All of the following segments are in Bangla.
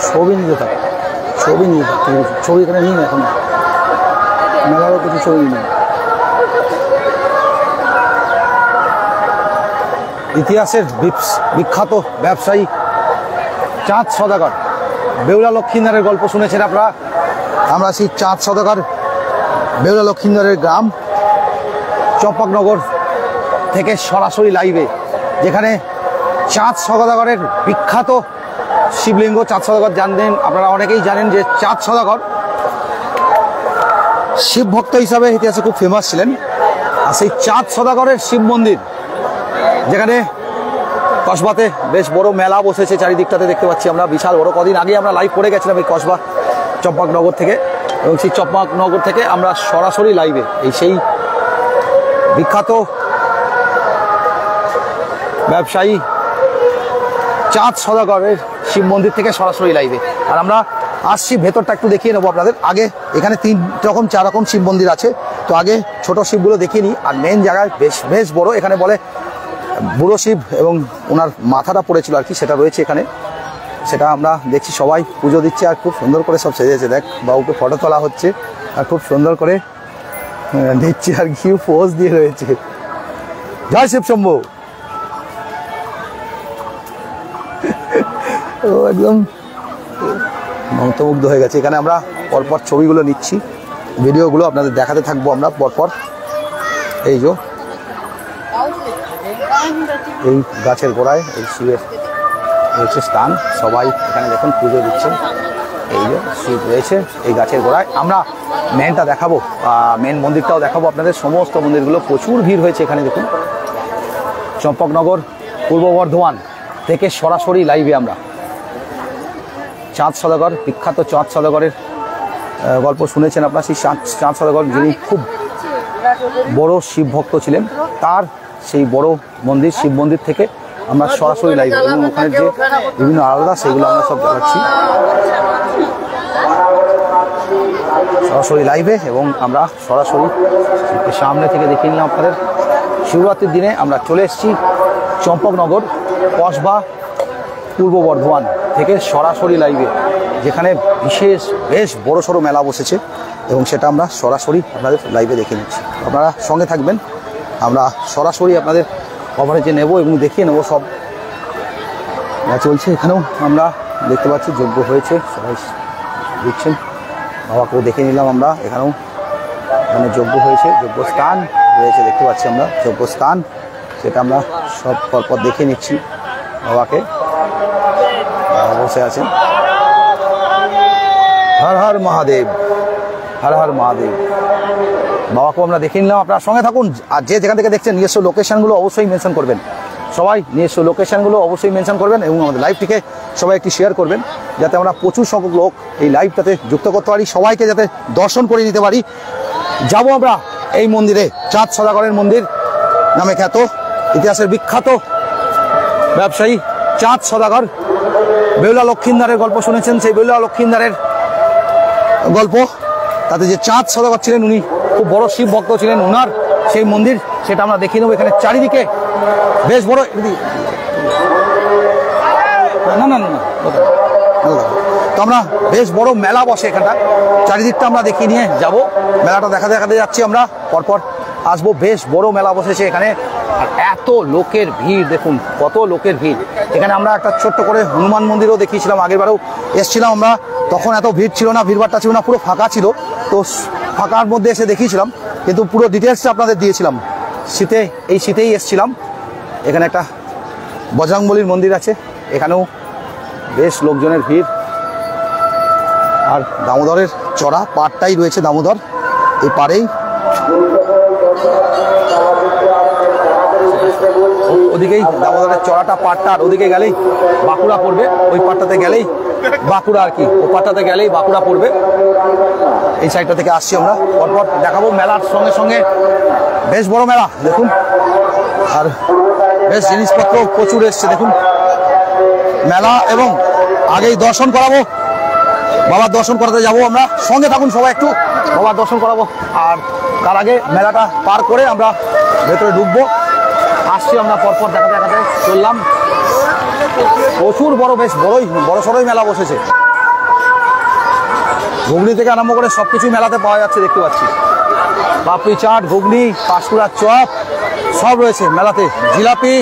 ছবি নিতে থাকে, ছবি নিয়ে থাকতে, ছবি এখানে নিই না এখন, মেলারও কিছু ছবি নিই। ইতিহাসের বিখ্যাত ব্যবসায়ী চাঁদ সওদাগর বেহুলা লক্ষিন্দরের গল্প শুনেছেন আপনারা। আমরা সেই চাঁদ সওদাগর বেহুলা লক্ষিন্দরের গ্রাম চম্পকনগর থেকে সরাসরি লাইভে, যেখানে চাঁদ সওদাগরের বিখ্যাত শিবলিঙ্গ। চাঁদ সওদাগর জানেন আপনারা, অনেকেই জানেন যে চাঁদ সওদাগর শিব ভক্ত হিসাবে ইতিহাসে খুব ফেমাস ছিলেন। আর সেই চাঁদ সওদাগরের শিব মন্দির, যেখানে কসবাতে বেশ বড় মেলা বসেছে, চারিদিকটাতে দেখতে পাচ্ছি আমরা বিশাল বড়। কদিন আগে আমরা লাইভ করে গেছিলাম এই কসবা চম্পকনগর থেকে, এবং সেই চম্পকনগর থেকে আমরা সরাসরি লাইভে এই সেই বিখ্যাত ব্যবসায়ী চাঁদ সওদাগরের শিব মন্দির থেকে সরাসরি লাইভে। আর আমরা আসছি, ভেতরটা একটু দেখিয়ে নেবো আপনাদের। আগে এখানে 3 রকম 4 রকম শিব মন্দির আছে, তো আগে ছোট শিবগুলো দেখিয়ে নিই। আর মেন জায়গায় বেশ বড়, এখানে বলে বুড়ো শিব এবং ওনার মাথাটা পড়েছিল আর কি, সেটা রয়েছে এখানে। সেটা আমরা দেখছি, সবাই পুজো দিচ্ছে আর খুব সুন্দর করে সব সেজেছে। দেখ বাবুকে ফটো তোলা হচ্ছে আর খুব সুন্দর করে দিচ্ছে আর কি, পোজ দিয়ে রয়েছে। জয় শিব শম্ভু। ও একদম মন্ত্রমুগ্ধ হয়ে গেছে। এখানে আমরা পরপর ছবিগুলো নিচ্ছি, ভিডিওগুলো আপনাদের দেখাতে থাকবো আমরা পরপর। এই যে এই গাছের গোড়ায় এই শিবের রয়েছে স্থান, সবাই এখানে দেখুন পুজো দিচ্ছেন। এই যে শিব রয়েছে এই গাছের গোড়ায়। আমরা মেনটা দেখাবো, মেন মন্দিরটাও দেখাবো আপনাদের। সমস্ত মন্দিরগুলো প্রচুর ভিড় হয়েছে এখানে দেখুন। চম্পকনগর পূর্ব বর্ধমান থেকে সরাসরি লাইভে আমরা চাঁদ সওদাগর, বিখ্যাত চাঁদ সওদাগরের গল্প শুনেছেন আপনারা। সেই চাঁদ সওদাগর যিনি খুব বড় শিব ভক্ত ছিলেন, তার সেই বড় মন্দির শিব মন্দির থেকে আমরা সরাসরি লাইভে, এবং ওখানে যে বিভিন্ন আলাদা সেগুলো আমরা সব দেখাচ্ছি সরাসরি লাইভে। এবং আমরা সরাসরি সামনে থেকে দেখিয়ে নিলাম আপনাদের। শিবরাত্রির দিনে আমরা চলে এসেছি চম্পকনগর কসবা পূর্ব বর্ধমান থেকে সরাসরি লাইভে, যেখানে বেশ বড়সড় মেলা বসেছে, এবং সেটা আমরা সরাসরি আপনাদের লাইভে দেখে নিচ্ছি। আপনারা সঙ্গে থাকবেন, আমরা সরাসরি আপনাদের কভারেজে নেব এবং দেখিয়ে নেব সব যা চলছে। এখানেও আমরা দেখতে পাচ্ছি যজ্ঞ হয়েছে, সবাই দিচ্ছেন। বাবাকেও দেখে নিলাম আমরা, এখানেও এখানে যজ্ঞ হয়েছে, যজ্ঞ স্থান রয়েছে দেখতে পাচ্ছি আমরা, যজ্ঞ স্থান সেটা আমরা সব পরপর দেখে নিচ্ছি। বাবাকে বসে আছেন। হর হর মহাদেব, হর হর মহাদেব। বাবাকেও আমরা দেখে নিলাম, আপনার সঙ্গে থাকুন। আর যে যেখান থেকে দেখছেন নিজস্ব লোকেশনগুলো অবশ্যই মেনশন করবেন, সবাই নিজস্ব লোকেশনগুলো অবশ্যই মেনশন করবেন, এবং আমাদের লাইভটিকে সবাই একটি শেয়ার করবেন, যাতে আমরা প্রচুর সংখ্যক লোক এই লাইভটাতে যুক্ত করতে পারি, সবাইকে যাতে দর্শন করে নিতে পারি। যাব আমরা এই মন্দিরে, চাঁদ সওদাগরের মন্দির নামে খ্যাত, ইতিহাসের বিখ্যাত ব্যবসায়ী চাঁদ সওদাগর। বেহুলা লক্ষিন্দরের গল্প শুনেছেন, সেই বেহুলা লক্ষিন্দরের গল্প, তাতে যে চাঁদ সওদাগর ছিলেন উনি খুব বড় শিব ভক্ত ছিলেন, ওনার সেই মন্দির সেটা আমরা দেখিয়ে নেবো। এখানে চারিদিকে বেশ বড়, তো আমরা বেশ বড় মেলা বসে এখানটা, চারিদিকটা আমরা দেখিয়ে নিয়ে যাব। মেলাটা দেখাতে যাচ্ছি আমরা, পরপর আসবো। বেশ বড় মেলা বসেছে এখানে, আর এত লোকের ভিড় দেখুন, কত লোকের ভিড়। এখানে আমরা একটা ছোট্ট করে হনুমান মন্দিরও দেখিয়েছিলাম, আগেরবারেও এসেছিলাম আমরা, তখন এত ভিড় ছিল না, ভিড়ভাড়টা ছিল না, পুরো ফাঁকা ছিল। তো ফাঁকার মধ্যে এসে দেখিয়েছিলাম, কিন্তু পুরো ডিটেলসটা আপনাদের দিয়েছিলাম। শীতেই এসেছিলাম। এখানে একটা বজরংবলীর মন্দির আছে, এখানেও বেশ লোকজনের ভিড়। আর দামোদরের চড়া পাড়টাই রয়েছে, দামোদর এই পাড়েই। ওদিকেই দামোদরের চড়াটা পাড়টা, আর ওদিকে গেলেই বাঁকুড়া পড়বে, ওই পাড়টাতে গেলেই বাঁকুড়া আর কি, ও পাড়টাতে গেলেই বাঁকুড়া পড়বে। এই সাইডটা থেকে আসছি আমরা, পরপর দেখাবো। মেলার সঙ্গে সঙ্গে বেশ বড় মেলা দেখুন, আর বেশ জিনিসপত্র প্রচুর এসছে দেখুন মেলা, এবং আগেই দর্শন করাবো বাবার দর্শন করাতে যাবো আমরা, সঙ্গে থাকুন সবাই, একটু বাবার দর্শন করাবো। আর তার আগে মেলাটা পার করে আমরা ভেতরে ঢুকবো। আসছি আমরা পরপর দেখাতে দেখাতে চললাম। প্রচুর বড়, বেশ বড় সড়ই মেলা বসেছে। ঘুগনি থেকে আরম্ভ করে সব কিছুই মেলাতে পাওয়া যাচ্ছে, দেখতে পাচ্ছি। পাপড়ি চাট, ঘুগনি, পাঁশকুড়ার চপ সব রয়েছে মেলাতে। জিলাপি,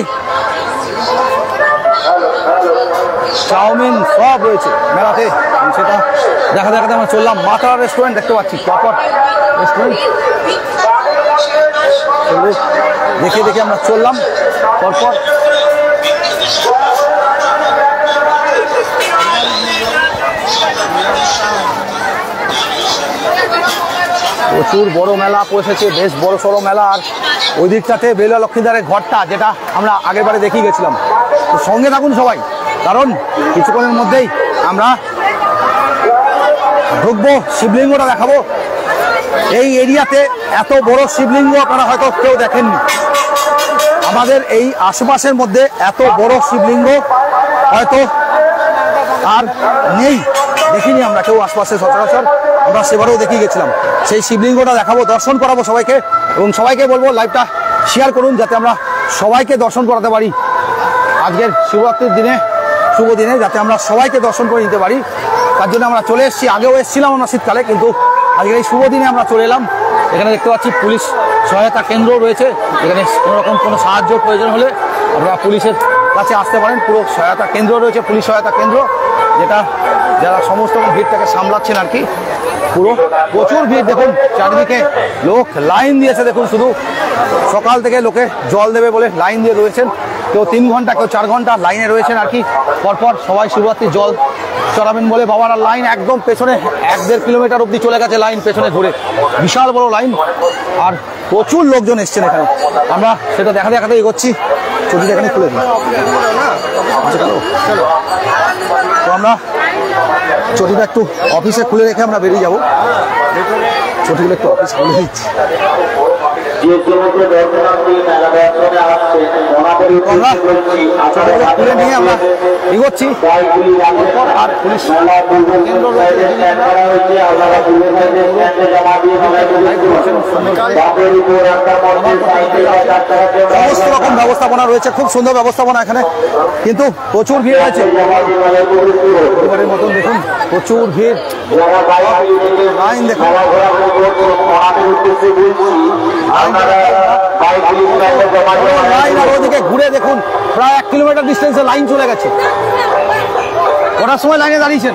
চাউমিন সব রয়েছে মেলাতে। সেটা দেখাতে দেখাতে আমরা চললাম। মাতারা রেস্টুরেন্ট দেখতে পাচ্ছি, প্রপার রেস্টুরেন্ট। দেখে দেখে আমরা চললাম পরপর। প্রচুর বড় মেলা বসেছে, বেশ বড় সড়ো মেলা। আর ওই দিকটাতে বেলুয়া লক্ষ্মীদারের ঘরটা, যেটা আমরা আগেরবারে দেখিয়ে গেছিলাম। তো সঙ্গে থাকুন সবাই, কারণ কিছুক্ষণের মধ্যেই আমরা ঢুকবো, শিবলিঙ্গটা দেখাবো। এই এরিয়াতে এত বড় শিবলিঙ্গ আপনারা হয়তো কেউ দেখেননি। আমাদের এই আশেপাশের মধ্যে এত বড় শিবলিঙ্গ হয়তো আর নেই, দেখিনি আমরা কেউ আশপাশে সচরাচর। আমরা সেবারেও দেখিয়ে গেছিলাম। সেই শিবলিঙ্গটা দেখাবো, দর্শন করাবো সবাইকে, এবং সবাইকে বলবো লাইভটা শেয়ার করুন, যাতে আমরা সবাইকে দর্শন করাতে পারি। আজকের শিবরাত্রির দিনে, শুভ দিনে, যাতে আমরা সবাইকে দর্শন করে নিতে পারি, তার জন্য আমরা চলে এসেছি। আগেও এসেছিলাম আমরা শীতকালে, কিন্তু আজকের এই শুভ দিনে আমরা চলে এলাম। এখানে দেখতে পাচ্ছি পুলিশ সহায়তা কেন্দ্র রয়েছে। এখানে কোনোরকম কোনো সাহায্য প্রয়োজন হলে আপনারা পুলিশের কাছে আসতে পারেন। পুরো সহায়তা কেন্দ্র রয়েছে, পুলিশ সহায়তা কেন্দ্র, যেটা যারা সমস্ত ভিড়টাকে সামলাচ্ছেন আর কি। পুরো প্রচুর ভিড়, দেখুন চারিদিকে লোক লাইন দিয়েছে। দেখুন, শুধু সকাল থেকে লোকে জল দেবে বলে লাইন দিয়ে রয়েছেন। কেউ 3 ঘন্টা, কেউ 4 ঘন্টা লাইনে রয়েছেন আর কি। পরপর সবাই শিবরাত্রির জল চড়াবেন বলে বাবারা লাইন একদম পেছনে 1-1.5 কিলোমিটার অব্দি চলে গেছে লাইন, পেছনে ঘুরে বিশাল বড় লাইন। আর প্রচুর লোকজন এসছেন এখানে। আমরা সেটা দেখাতে এগোচ্ছি। ছুটিটা এখানে খুলে দিই। তো আমরা ছুটিটা একটু অফিসে খুলে রেখে আমরা বেরিয়ে যাবো। ছুটিগুলো একটু অফিসে খুলে দিচ্ছি। খুলে নিয়ে আমরা এগোচ্ছি। আর পুলিশ সমস্ত রকম ব্যবস্থাপনা রয়েছে, খুব সুন্দর ব্যবস্থাপনা এখানে, কিন্তু প্রচুর ভিড় হয়েছে। এবারের মতন দেখুন, প্রচুর ভিড়, লাইন দেখুন। লাইন আর ওদিকে ঘুরে দেখুন, প্রায় 1 কিলোমিটার ডিস্টেন্সে লাইন চলে গেছে। কটার সময় লাইনে দাঁড়িয়েছেন?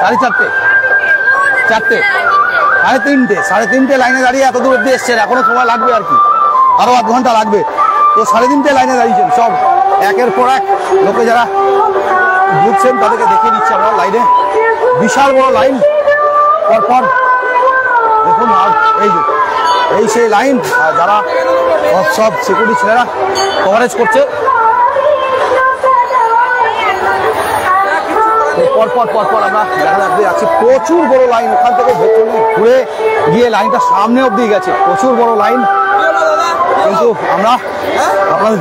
4:30, 4টে, 3:30, 3:30 লাইনে দাঁড়িয়ে এত দূর অব্দি এসছেন। এখনো সময় লাগবে আর কি, আরো 8 ঘন্টা লাগবে। তো 3:30 লাইনে দাঁড়িয়েছেন। সব একের পর এক লোকে যারা ঢুকছেন তাদেরকে দেখিয়ে দিচ্ছি আমরা। লাইনে বিশাল বড় লাইন, পরপর দেখুন। আর এই সেই লাইন, আর যারা সব সিকিউরিটি ছেলেরা কভারেজ করছে। পরপর আমরা দেখা যাচ্ছি প্রচুর বড় লাইন। ওখান থেকে ভেতরে ঘুরে গিয়ে লাইনটা সামনে অব্দি গেছে, প্রচুর বড় লাইন। কিন্তু আমরা আপনার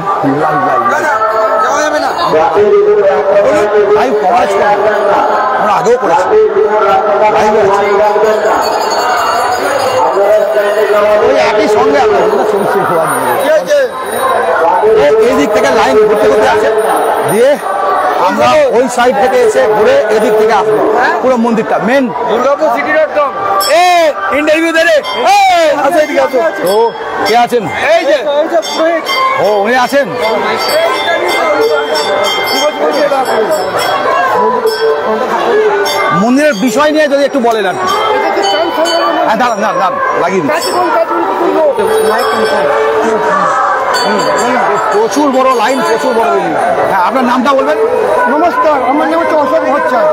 লাইভ কভারেজ করবো, আমরা আগেও করেছি লাইভ ওই একই সঙ্গে এই দিক থেকে লাইন ঘুরতে ঘুরতে আসে, দিয়ে আমরা ওই সাইড থেকে এসে ঘুরে এদিক থেকে আসবো পুরো মন্দিরটা। মেন দুর্গাপুর সিটি একদম ইন্টারভিউ দেবে। তো কে আছেন? ও, উনি আছেন। মন্দিরের বিষয় নিয়ে যদি একটু বলেন আর কি। হ্যাঁ, দাঁড়ান লাগিয়ে দিচ্ছি। প্রচুর বড় লাইন, প্রচুর বড় বিল্ডিং। হ্যাঁ, আপনার নামটা বলবেন? নমস্কার, আমার নাম হচ্ছে অশোক ভট্টাচার্য।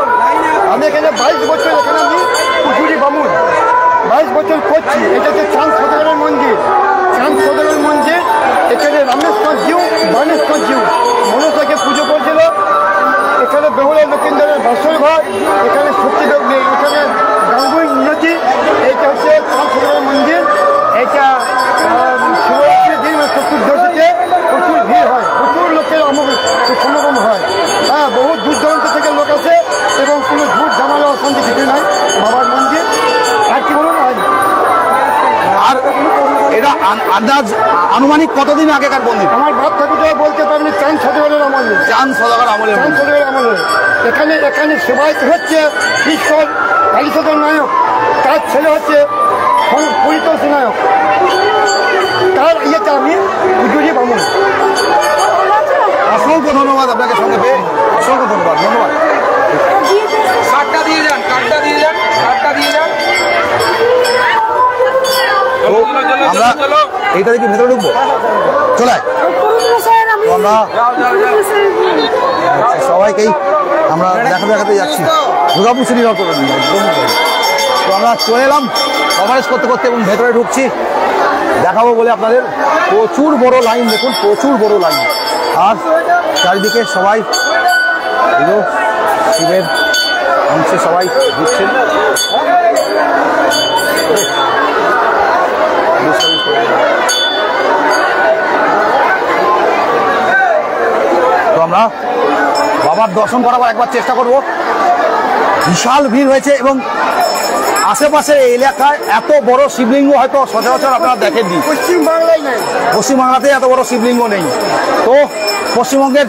আমি এখানে 22 বছর, এখানে আমি পুকুরি বামুন 22 বছর করছি। এটা হচ্ছে চাঁদ সদরের মন্দির। চাঁদ সদরের মন্দির, এখানে রামেশ্বর জিউ, বানেশ্বর জিউ মনসাকে পুজো করছিল। এখানে বেহুলা লক্ষিন্দরের বাসর ঘর, এখানে সত্যিদেব নেই, এখানে গাঙ্গুই নদী। এইটা হচ্ছে চাঁদ সদরের মন্দির। এটা শিবরাত্রির দিন চতুর্দশীতে প্রচুর ভিড় হয়, প্রচুর লোকের সমাগম হয়। হ্যাঁ, বহু দূর দূরান্ত থেকে লোক আসে এবং কোনো এটা আন্দাজ আনুমানিক কতদিন আগেকার মন্দির? আমার বাপ ঠাকুরদা বলতে পারেনি চাঁদ সদাগরের আমলে। চাঁদ সদাগর আমলে? চাঁদ সদাগরের আমলে। এখানে সেবায়িত হচ্ছে ঈশ্বর কালীসদর নায়ক, তার ছেলে হচ্ছে পরিতোষ নায়ক, তার ইয়েতে আমি পুজোরি বামুন। অসংখ্য ধন্যবাদ আপনাকে সঙ্গে পেয়ে, অসংখ্য ধন্যবাদ। ধন্যবাদ। কার্ডটা দিয়ে যান, কার্ডটা দিয়ে যান, কার্ডটা দিয়ে যান। আমরা এইটা দেখি ভেতরে ঢুকবো, চলে আমরা সবাইকেই আমরা দেখাতে যাচ্ছি দুর্গাপুর সিটি একদম। তো আমরা চলে এলাম কভারেজ করতে করতে এবং ভেতরে ঢুকছি দেখাবো বলে আপনাদের। প্রচুর বড় লাইন দেখুন, প্রচুর বড় লাইন, আর চারিদিকে সবাই এগুলো শিবের অংশে সবাই দিচ্ছেন। তো আমরা বাবার দর্শন করাবার একবার চেষ্টা করব। বিশাল ভিড় হয়েছে এবং আশেপাশে এলাকায় এত বড় শিবলিঙ্গ হয়তো সচরাচর আপনারা দেখেননি। পশ্চিমবাংলায় নেই, পশ্চিমবাংলাতে এত বড় শিবলিঙ্গ নেই। তো পশ্চিমবঙ্গের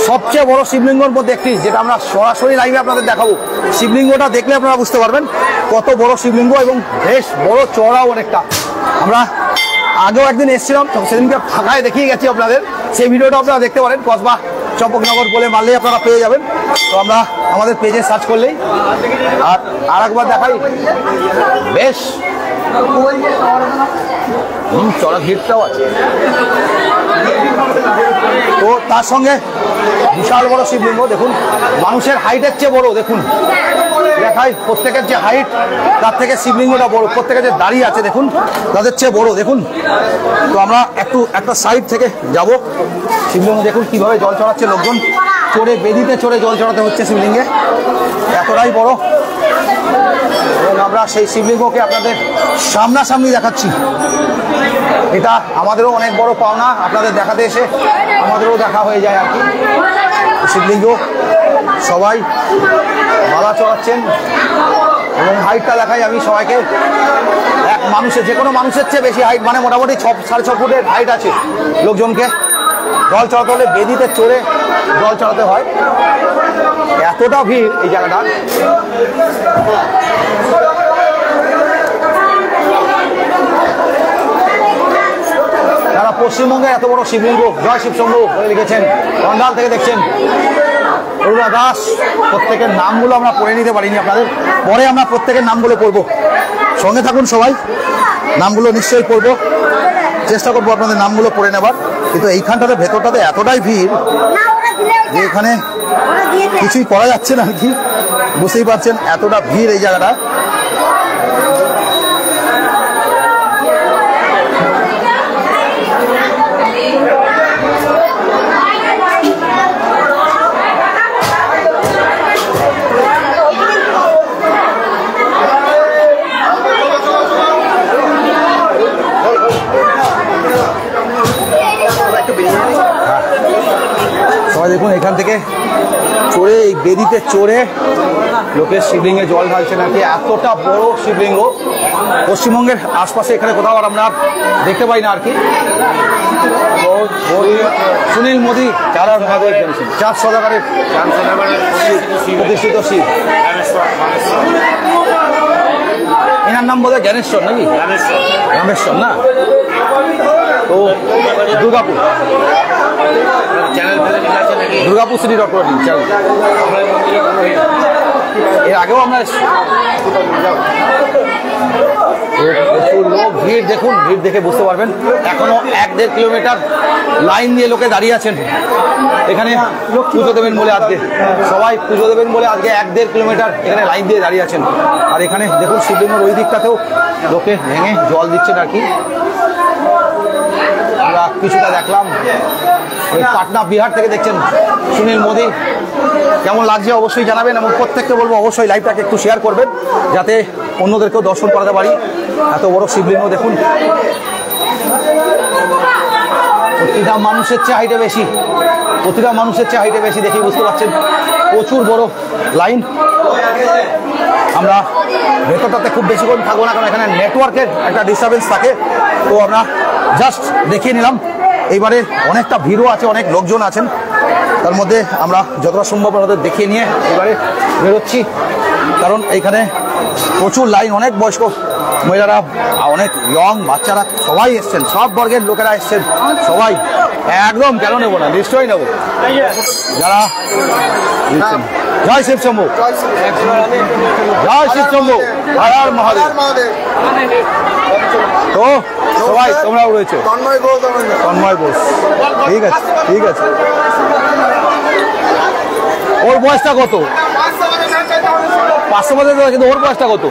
সবচেয়ে বড় শিবলিঙ্গর মধ্যে একটি, যেটা আমরা সরাসরি লাইভে আপনাদের দেখাবো। শিবলিঙ্গটা দেখলে আপনারা বুঝতে পারবেন কত বড় শিবলিঙ্গ এবং বেশ বড়, চওড়াও অনেকটা। আমরা আগেও একদিন এসেছিলাম, সেদিনকে ফাঁকায় দেখিয়ে গেছি আপনাদের, সেই ভিডিওটা আপনারা দেখতে পারেন। কসবা চম্পকনগর বলে মারলেই আপনারা পেয়ে যাবেন। তো আমরা আমাদের পেজে সার্চ করলেই, আর একবার দেখাই, বেশ চড়া ভিড়টাও আছে। তো তার সঙ্গে বিশাল বড় শিবলিঙ্গ দেখুন, মানুষের হাইটের চেয়ে বড়। দেখুন দেখাই, প্রত্যেকের যে হাইট তার থেকে শিবলিঙ্গটা বড়, প্রত্যেকের যে দাঁড়িয়ে আছে দেখুন তাদের চেয়ে বড় দেখুন। তো আমরা একটা সাইড থেকে যাব। শিবলিঙ্গ দেখুন কিভাবে জল চড়াচ্ছে লোকজন, চড়ে বেদিতে চড়ে জল চড়াতে হচ্ছে শিবলিঙ্গে, এতটাই বড়। এবং আমরা সেই শিবলিঙ্গকে আপনাদের সামনাসামনি দেখাচ্ছি। এটা আমাদেরও অনেক বড় পাওনা, আপনাদের দেখাতে এসে আমাদেরও দেখা হয়ে যায় আর কি। শিবলিঙ্গ সবাই মালা চড়াচ্ছেন এবং হাইটটা দেখাই আমি সবাইকে। এক মানুষের, যে কোনো মানুষের চেয়ে বেশি হাইট, মানে মোটামুটি 6.5 ফুটের হাইট আছে। লোকজনকে জল চড়াতে হলে বেদিতে চড়ে জল চড়াতে হয়, এতটা ভিড় এই জায়গাটা। যারা পশ্চিমবঙ্গে এত বড় শিবলিঙ্গ, জয় শিবশম্ভু বলে লিখেছেন, অন্ডাল থেকে দেখছেন অরুণা দাস, প্রত্যেকের নামগুলো আমরা পড়ে নিতে পারিনি আপনাদের, পরে আমরা প্রত্যেকের নামগুলো পড়বো। সঙ্গে থাকুন সবাই, নামগুলো নিশ্চয়ই পড়বো, চেষ্টা করবো আপনাদের নামগুলো পড়ে নেবার। কিন্তু এইখানটাতে ভেতরটাতে এতটাই ভিড় যে এখানে কিছুই করা যাচ্ছে না আর কি, বুঝতেই পারছেন এতটা ভিড় এই জায়গাটা। সবাই দেখুন এখান থেকে চড়ে, এই বেদিতে চড়ে লোকের শিবলিঙ্গে জল ঢালছে নাকি, এতটা বড় শিবলিঙ্গ পশ্চিমবঙ্গের আশপাশে এখানে কোথাও আর আমরা দেখতে পাই না আর কি। সুনীল মোদী চাঁদ সদাগরের প্রতিষ্ঠিত শিব, এনার নাম বোধহয় জ্ঞানেশ্বর নাকি, রামেশ্বর না? তো দুর্গাপুর সিটি চ্যানেল, এর আগেও আমরা প্রচুর লোক, ভিড় দেখুন, ভিড় দেখে বুঝতে পারবেন এখনো 1-1.5 কিলোমিটার লাইন দিয়ে লোকে দাঁড়িয়ে আছেন এখানে পুজো দেবেন বলে। আজকে সবাই পুজো দেবেন বলে আজকে 1-1.5 কিলোমিটার এখানে লাইন দিয়ে দাঁড়িয়ে আছেন। আর এখানে দেখুন শিবলিঙ্গের ওই দিকটাতেও লোকে ভেঙে জল দিচ্ছেন আর কি। আমরা কিছুটা দেখলাম, ওই পাটনা বিহার থেকে দেখছেন সুনীল মোদী। কেমন লাগছে অবশ্যই জানাবেন এবং প্রত্যেককে বলবো অবশ্যই লাইভটাকে একটু শেয়ার করবেন যাতে অন্যদেরকেও দর্শন করাতে পারি। এত বড় শিবলিঙ্গ দেখুন, প্রতিটা মানুষের চেয়ে হাইটে বেশি, প্রতিটা মানুষের চেয়ে হাইটে বেশি, দেখেই বুঝতে পারছেন প্রচুর বড় লাইন। আমরা ভেতরটাতে খুব বেশিক্ষণ থাকবো না, কারণ এখানে নেটওয়ার্কের একটা ডিস্টারবেন্স থাকে। তো আমরা জাস্ট দেখিয়ে নিলাম। এইবারে অনেকটা ভিড়ও আছে, অনেক লোকজন আছেন, তার মধ্যে আমরা যতটা সম্ভব আমাদের দেখিয়ে নিয়ে এবারে বেরোচ্ছি। কারণ এইখানে প্রচুর লাইন, অনেক বয়স্ক মহিলারা, অনেক ইয়ং বাচ্চারা সবাই এসছেন, সব বর্গের লোকেরা এসছেন সবাই। একদম কেন নেবো না, নিশ্চয়ই নেবো যারা দিচ্ছেন। জয় শিব শম্ভু, জয় শিব শম্ভু, হর হর মহাদেব। তো সবাই তোমরাও রয়েছে, তন্ময় ঘোষ, ঠিক আছে ঠিক আছে। ওর বয়সটা কত? 500 বছর, কিন্তু ওর বয়সটা কত?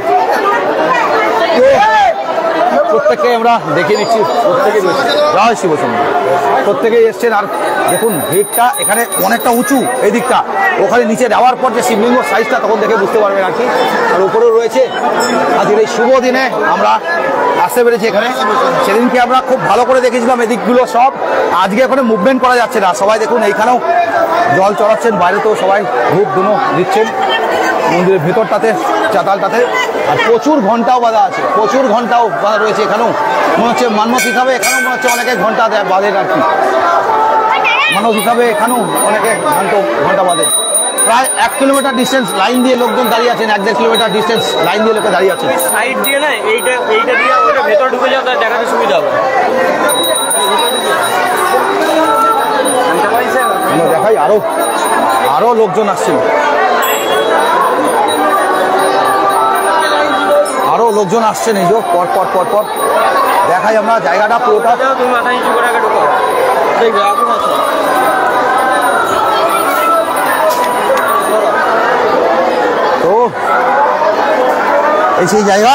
প্রত্যেককে আমরা দেখে নিচ্ছি, প্রত্যেকে রয়েছে। জয় শিব শম্ভু, প্রত্যেকেই এসছেন। আর দেখুন ভিড়টা এখানে অনেকটা উঁচু, এই দিকটা, ওখানে নিচে যাওয়ার পর যে শিবলিঙ্গ সাইজটা তখন দেখে বুঝতে পারবেন আর কি। আর উপরেও রয়েছে। আজকের এই শুভ দিনে আমরা আসতে পেরেছি এখানে। সেদিনকে আমরা খুব ভালো করে দেখেছিলাম এদিকগুলো সব, আজকে এখানে মুভমেন্ট করা যাচ্ছে না। সবাই দেখুন এইখানেও জল চড়াচ্ছেন, বাইরে তো সবাই ধূপ ধুনো দিচ্ছেন মন্দিরের ভেতরটাতে, চাতালটাতে। আর প্রচুর ঘন্টাও বাঁধা আছে, প্রচুর ঘন্টাও বাঁধা রয়েছে এখানেও। মনে হচ্ছে মানত হিসাবে এখানেও মনে হচ্ছে অনেকে ঘন্টা দেয়, বাঁধেন আর কি। মানত হিসাবে এখানেও অনেকে ঘন্টা বাঁধে। প্রায় 1 কিলোমিটার ডিস্টেন্স লাইন দিয়ে লোকজন দাঁড়িয়ে আছেন, 1-1.5 কিলোমিটার ডিস্টেন্স লাইন দিয়ে লোকে দাঁড়িয়ে আছেন। সাইড দিয়ে না এইটা দিয়ে ওটা ভেতরে ঢুকে যাও, তার দেখাতে সুবিধা হবে। আমরা দেখাই, আরো লোকজন আসছেন, আরো লোকজন আসছেন। এই যে পর পর পর পর দেখাই আমরা জায়গাটা পুরোটা। তুমি মাথা নিচু করে আগে ঢুকো, দেখবে এখন আছে। তো এই সেই জায়গা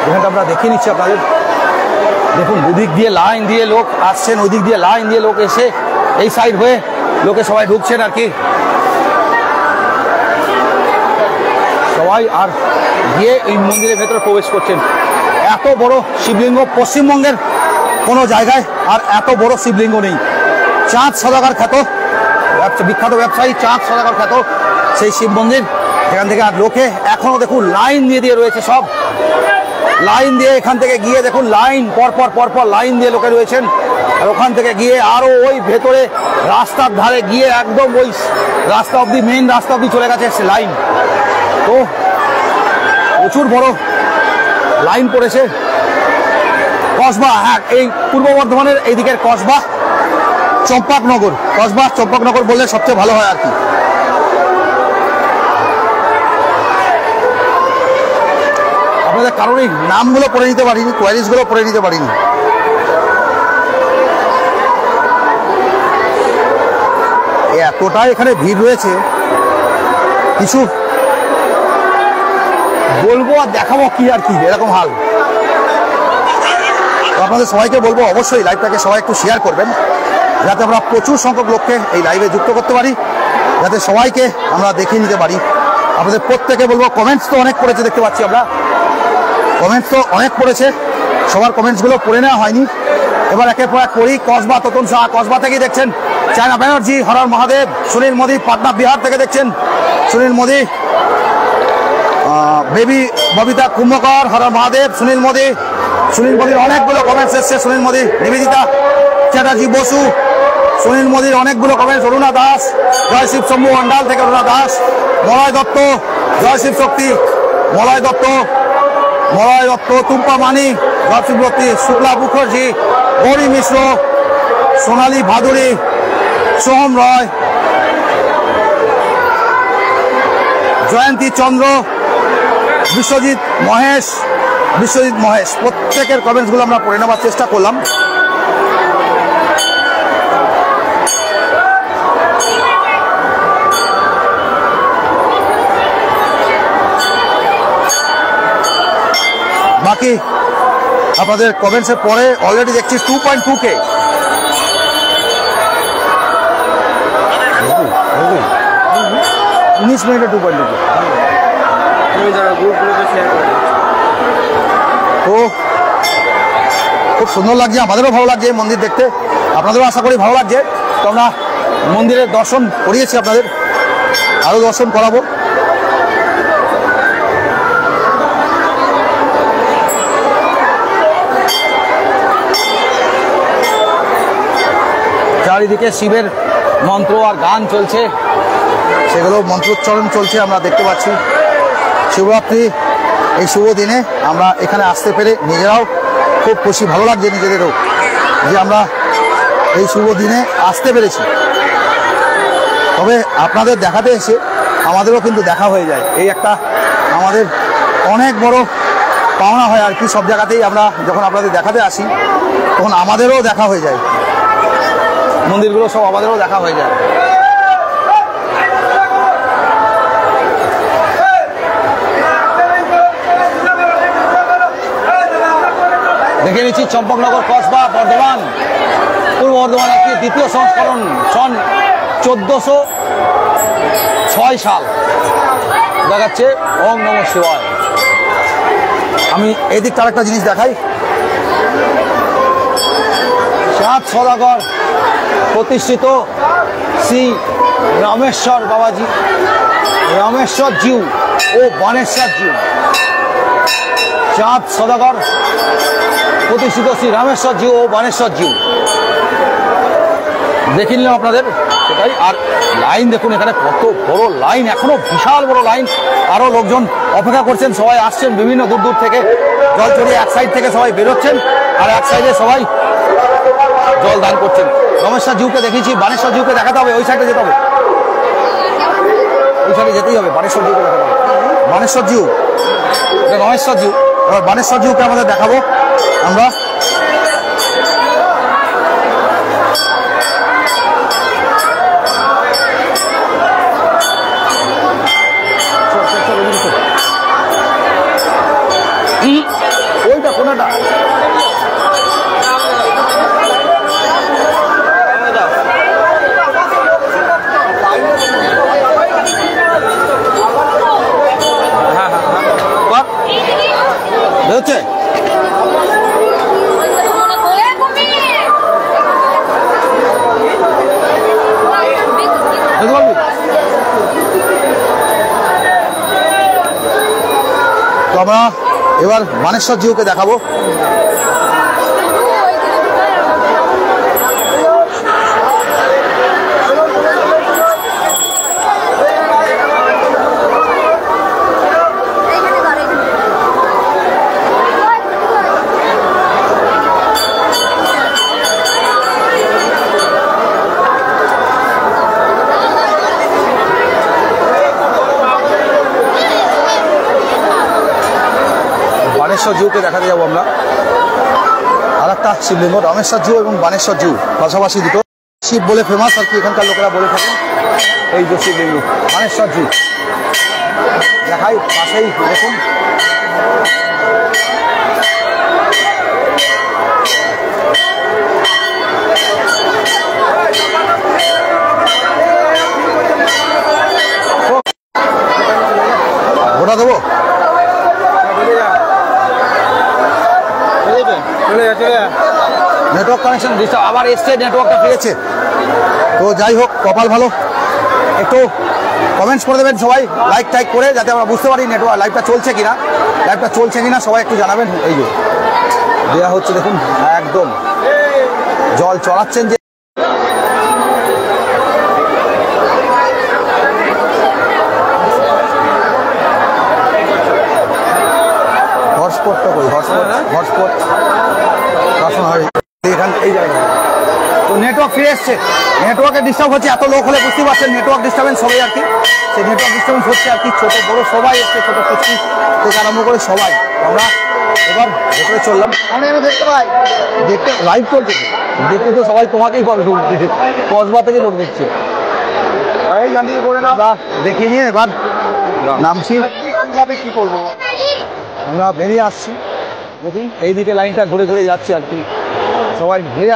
যেখানটা আমরা দেখে নিচ্ছি আপনাদের। দেখুন দুদিক দিয়ে লাইন দিয়ে লোক আসছেন, ওই দিক দিয়ে লাইন দিয়ে লোক এসে এই সাইড হয়ে লোকে সবাই ঢুকছেন আর কি সবাই। আর গিয়ে এই মন্দিরের ভেতরে প্রবেশ করছেন। এত বড় শিবলিঙ্গ পশ্চিমবঙ্গের কোনো জায়গায় আর এত বড় শিবলিঙ্গ নেই। চাঁদ সওদাগর খ্যাত, বিখ্যাত ব্যবসায়ী চাঁদ সওদাগর খ্যাত সেই শিব মন্দির, এখান থেকে। আর লোকে এখনো দেখুন লাইন দিয়ে রয়েছে, সব লাইন দিয়ে এখান থেকে গিয়ে দেখুন লাইন পরপর লাইন দিয়ে লোকে রয়েছেন। আর ওখান থেকে গিয়ে আরো ওই ভেতরে রাস্তার ধারে গিয়ে একদম ওই রাস্তা অব্দি, মেইন রাস্তা অব্দি চলে গেছে সে লাইন। তো প্রচুর বড় লাইন পড়েছে। কসবা, হ্যাঁ, এই পূর্ব বর্ধমানের এই দিকের কসবা চম্পকনগর, কসবা চম্পকনগর বললে সবচেয়ে ভালো হয় আর কি। আপনাদের কারণেই নামগুলো পড়ে নিতে পারিনি, কোয়ারিজগুলো পড়ে নিতে পারিনি। এতটাই এখানে ভিড় রয়েছে, কিছু বলবো আর দেখাবো কি আর কি, এরকম হাল। তো আপনাদের সবাইকে বলবো অবশ্যই লাইভটাকে সবাই একটু শেয়ার করবেন, যাতে আমরা প্রচুর সংখ্যক লোককে এই লাইভে যুক্ত করতে পারি, যাতে সবাইকে আমরা দেখিয়ে নিতে পারি। আপনাদের প্রত্যেকে বলবো, কমেন্টস তো অনেক পড়েছে দেখতে পাচ্ছি আমরা, কমেন্টস তো অনেক পড়েছে, সবার কমেন্টসগুলো পড়ে নেওয়া হয়নি। এবার একের পর এক করি। কসবা তোতন শাহ, কসবা থেকেই দেখছেন। চায়না ব্যানার্জি, হর হর মহাদেব। সুনীল মোদী, পাটনা বিহার থেকে দেখছেন সুনীল মোদী। বেবি ববিতা কুম্ভকর, হর হর মহাদেব। সুনীল মোদীর অনেকগুলো কমেন্টস এসছে। সুনীল মোদী, নিবেদিতা চ্যাটার্জি বসু, সুনীল মোদীর অনেকগুলো কমেন্টস। অরুণা দাস, জয় শিব শম্ভু অন্ডাল থেকে অরুণা দাস। মলয় দত্ত, জয় শিব শক্তি। মলয় দত্ত, টুম্পা মানি, জয় শিব শক্তি। শুক্লা মুখার্জি, গৌরী মিশ্র, সোনালী ভাদুরী, সোহম রয়, জয়ন্তী চন্দ্র, বিশ্বজিৎ মহেশ। প্রত্যেকের কমেন্টসগুলো আমরা পড়ে নেওয়ার চেষ্টা করলাম। বাকি আপনাদের কমেন্টসের পরে অলরেডি দেখছি 2.2K। 19 মিনিটে 2.2K। তো খুব সুন্দর লাগছে, আমাদেরও ভালো লাগছে মন্দির দেখতে, আপনাদেরও আশা করি ভালো লাগছে। তো আমরা মন্দিরের দর্শন করিয়েছি, আপনাদের আরও দর্শন করাবো। চারিদিকে শিবের মন্ত্র আর গান চলছে, সেগুলো মন্ত্রোচ্চারণ চলছে আমরা দেখতে পাচ্ছি। শিবরাত্রি এই শুভ দিনে আমরা এখানে আসতে পেরে নিজেরাও খুব খুশি, ভালো লাগছে নিজেদেরও যে আমরা এই শুভ দিনে আসতে পেরেছি। তবে আপনাদের দেখাতে এসে আমাদেরও কিন্তু দেখা হয়ে যায়, এই একটা আমাদের অনেক বড় পাওনা হয় আর কি। সব জায়গাতেই আমরা যখন আপনাদের দেখাতে আসি তখন আমাদেরও দেখা হয়ে যায়, মন্দিরগুলো সব আমাদেরও দেখা হয়ে যায়। দেখে নিচ্ছি চম্পকনগর কসবা বর্ধমান, পূর্ব বর্ধমান একটি দ্বিতীয় সংস্করণ, সন 1406 সাল দেখাচ্ছে। ওম নমঃ শিবায়। আমি এই দিকটা আরেকটা জিনিস দেখাই। চাঁদ সদাগর প্রতিষ্ঠিত শ্রী রামেশ্বর বাবাজি, রামেশ্বর জিউ ও বানেশ্বর জিউ। চাঁদ সদাগর প্রতিষ্ঠিত শ্রী রামেশ্বর জিউ ও বানেশ্বর জিউ দেখে নিলাম আপনাদের সেটাই। আর লাইন দেখুন, এখানে কত বড় লাইন, এখনো বিশাল বড় লাইন। আরো লোকজন অপেক্ষা করছেন, সবাই আসছেন বিভিন্ন দূর দূর থেকে। জল চড়িয়ে এক সাইড থেকে সবাই বেরোচ্ছেন আর এক সাইডে সবাই জল দান করছেন। রামেশ্বর জিউকে দেখেছি, বানেশ্বর জিউকে দেখাতে হবে, ওই সাইডে যেতে হবে, ওই সাইডে যেতেই হবে। বানেশ্বর জিউকে দেখাতে হবে, বানেশ্বর জিউ, রামেশ্বর জিউ। এবার বানেশ্বর জিউকে আমাদের দেখাবো আমরা। ওইটা কোনটা হচ্ছে তো আমরা এবার বানেশ্বর জিউকে দেখাবো। বানেশ্বর জিউকে দেখাতে যাবো আমরা। আর একটা শিবলিঙ্গ, রামেশ্বর জিউ এবং বানেশ্বর জিউ পাশাপাশি দুটো শিব বলে ফেমাস আর কি, এখানকার লোকেরা বলে থাকেন। এই যে শিবলিঙ্গ বানেশ্বর জিউ দেখাই, পাশেই দেখুন। ওটা দেবো, নেটওয়ার্ক কানেকশন ডিস্টার্ব, আবার এসছে, নেটওয়ার্কটা ফিরেছে। তো যাই হোক, কপাল ভালো। একটু কমেন্টস করে দেবেন সবাই, লাইক টাইক করে, যাতে আমরা বুঝতে পারি নেটওয়ার্ক লাইভটা চলছে কিনা, লাইভটা চলছে কিনা সবাই একটু জানাবেন। এই যে দেওয়া হচ্ছে দেখুন, একদম জল চড়াচ্ছেন যে। হটস্পটটা কই, হটস্পট হটস্পট এই জায়গায় তো নেটওয়ার্ক ফিরে এসছে। নেটওয়ার্কের ডিস্টার্ব হচ্ছে, এত লোক হলে বুঝতে পারছেন নেটওয়ার্ক ডিস্টার্বেন্স সবাই আর কি। সেই নেটওয়ার্ক ডিস্টার্বেন্স হচ্ছে আর কি, ছোটো বড়ো সবাই এসছে, ছোটো কুচি থেকে আরম্ভ করে সবাই। আমরা এবার ভেতরে চললাম, দেখতে পাই, দেখতে লাইভ চলছে, দেখতে তো সবাই তোমাকেই পাবে, কসবা থেকে লোক দেখছে। দেখিয়ে নিয়ে এবার নামছি, কি করবো আমরা বেরিয়ে আসছি। দেখি এই দিকে লাইনটা ঘুরে ঘুরে যাচ্ছে আর কি, সবাই ঘিরে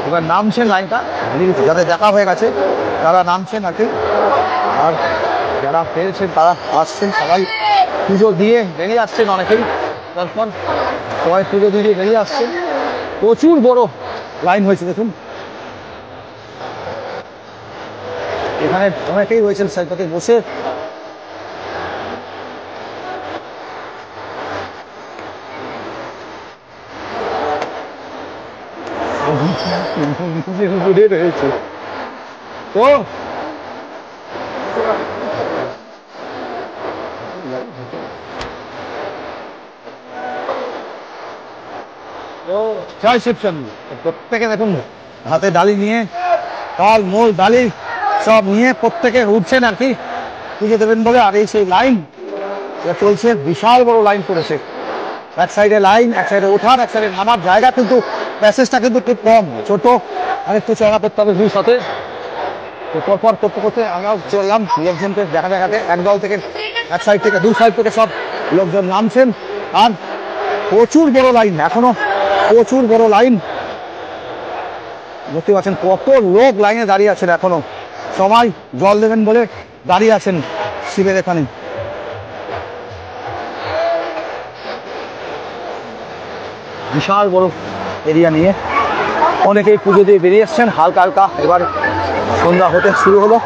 এবার নামছেন, লাইনটা যাদের দেখা হয়ে গেছে তারা নামছেন আর কি। আর যারা পেরেছেন তারা আসছেন, সবাই পুজো দিয়ে বেরিয়ে আসছেন অনেকেই। তারপর সবাই পুজো দিয়ে বেরিয়ে আসছেন, প্রচুর বড় লাইন হয়েছে দেখুন। এখানে অনেকেই রয়েছেন সাইডটাতে বসে। রয়েছে ও জয় শিবচন্দ্র। প্রত্যেকে দেখুন হাতে ডালি নিয়ে, ফল মূল ডালি সব নিয়ে প্রত্যেকে উঠছেন আর কি পুজো দেবেন বলে। আর এই সেই লাইন চলছে, বিশাল বড় লাইন করেছে। এক সাইডে লাইন, এক সাইডে ওঠার, এক সাইডে নামার জায়গা, কিন্তু প্যাসেজটা কিন্তু খুব কম, ছোট, আর একটু চড়া করতে হবে দুই সাথে। তো পরপর করতে করতে আমরাও চললাম লোকজনকে দেখা দেখাতে। এক দল থেকে, এক সাইড থেকে, দু সাইড থেকে সব লোকজন নামছেন। আর প্রচুর বড় লাইন, এখনো প্রচুর বড় লাইন। দেখতে পাচ্ছেন কত লোক লাইনে দাঁড়িয়ে আছেন, এখনো সবাই জল দেবেন বলে দাঁড়িয়ে আছেন শিবের এখানে। বিশাল বড় এরিয়া নিয়ে অনেকেই পুজো দিয়ে বেরিয়ে এসছেন হালকা হালকা। এবার সন্ধ্যা হতে শুরু হলো,